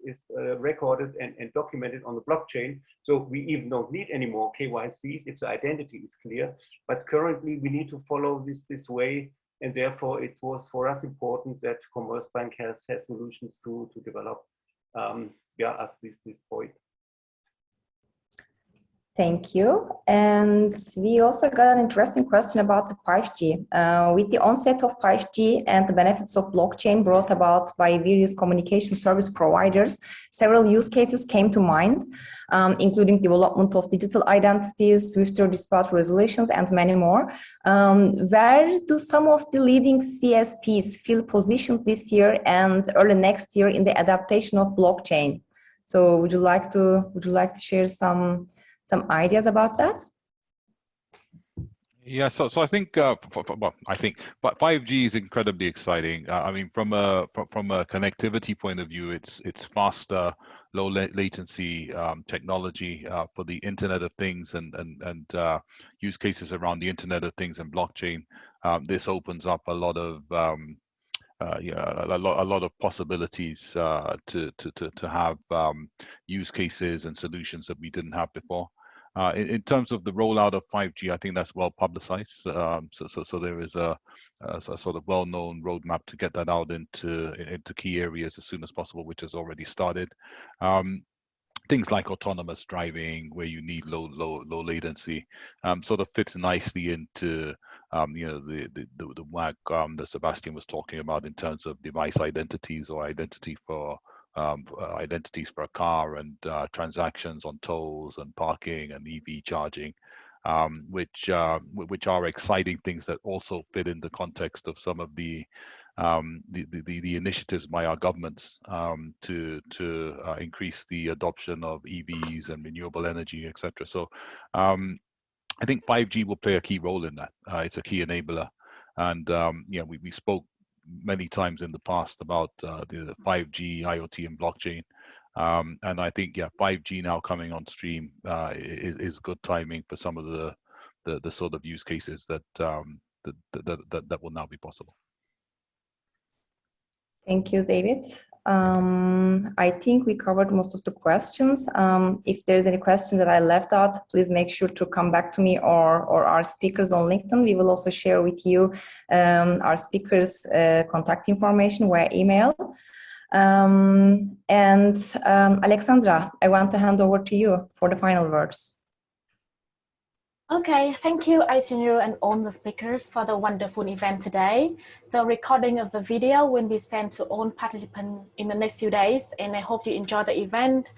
recorded and documented on the blockchain. So we even don't need any more KYCs if the identity is clear. But currently we need to follow this way, and therefore it was for us important that Commerzbank has solutions to develop us this point. Thank you. And we also got an interesting question about the 5G. With the onset of 5G and the benefits of blockchain brought about by various communication service providers, several use cases came to mind, including development of digital identities, swifter dispute resolutions, and many more. Where do some of the leading CSPs feel positioned this year and early next year in the adaptation of blockchain? So would you like to share some ideas about that? Yeah, so I think well, I think 5G is incredibly exciting. I mean, from a connectivity point of view, it's faster, low latency technology for the Internet of Things and use cases around the Internet of Things and blockchain. This opens up a lot of a lot of possibilities to have use cases and solutions that we didn't have before. In terms of the rollout of 5G, I think that's well publicized. So there is a sort of well-known roadmap to get that out into key areas as soon as possible, which has already started. Things like autonomous driving, where you need low latency, sort of fits nicely into the WAG that Sebastian was talking about in terms of device identities or identities for a car and transactions on tolls and parking and EV charging, which are exciting things that also fit in the context of some of the initiatives by our governments to increase the adoption of EVs and renewable energy, etc. So I think 5G will play a key role in that. It's a key enabler, and we spoke many times in the past about the 5G, IoT, and blockchain. And I think 5G now coming on stream is good timing for some of the sort of use cases that will now be possible. Thank you, David. I think we covered most of the questions. If there's any question that I left out, please make sure to come back to me or our speakers on LinkedIn. We will also share with you our speakers' contact information via email. Alexandra, I want to hand over to you for the final words. Okay, thank you, Aisinu and all the speakers for the wonderful event today. The recording of the video will be sent to all participants in the next few days, and I hope you enjoy the event.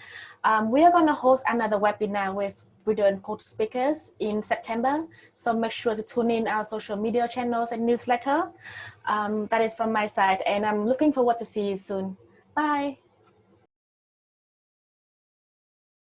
We are going to host another webinar with RIDDLE&CODE speakers in September, so make sure to tune in our social media channels and newsletter. That is from my side, and I'm looking forward to see you soon. Bye.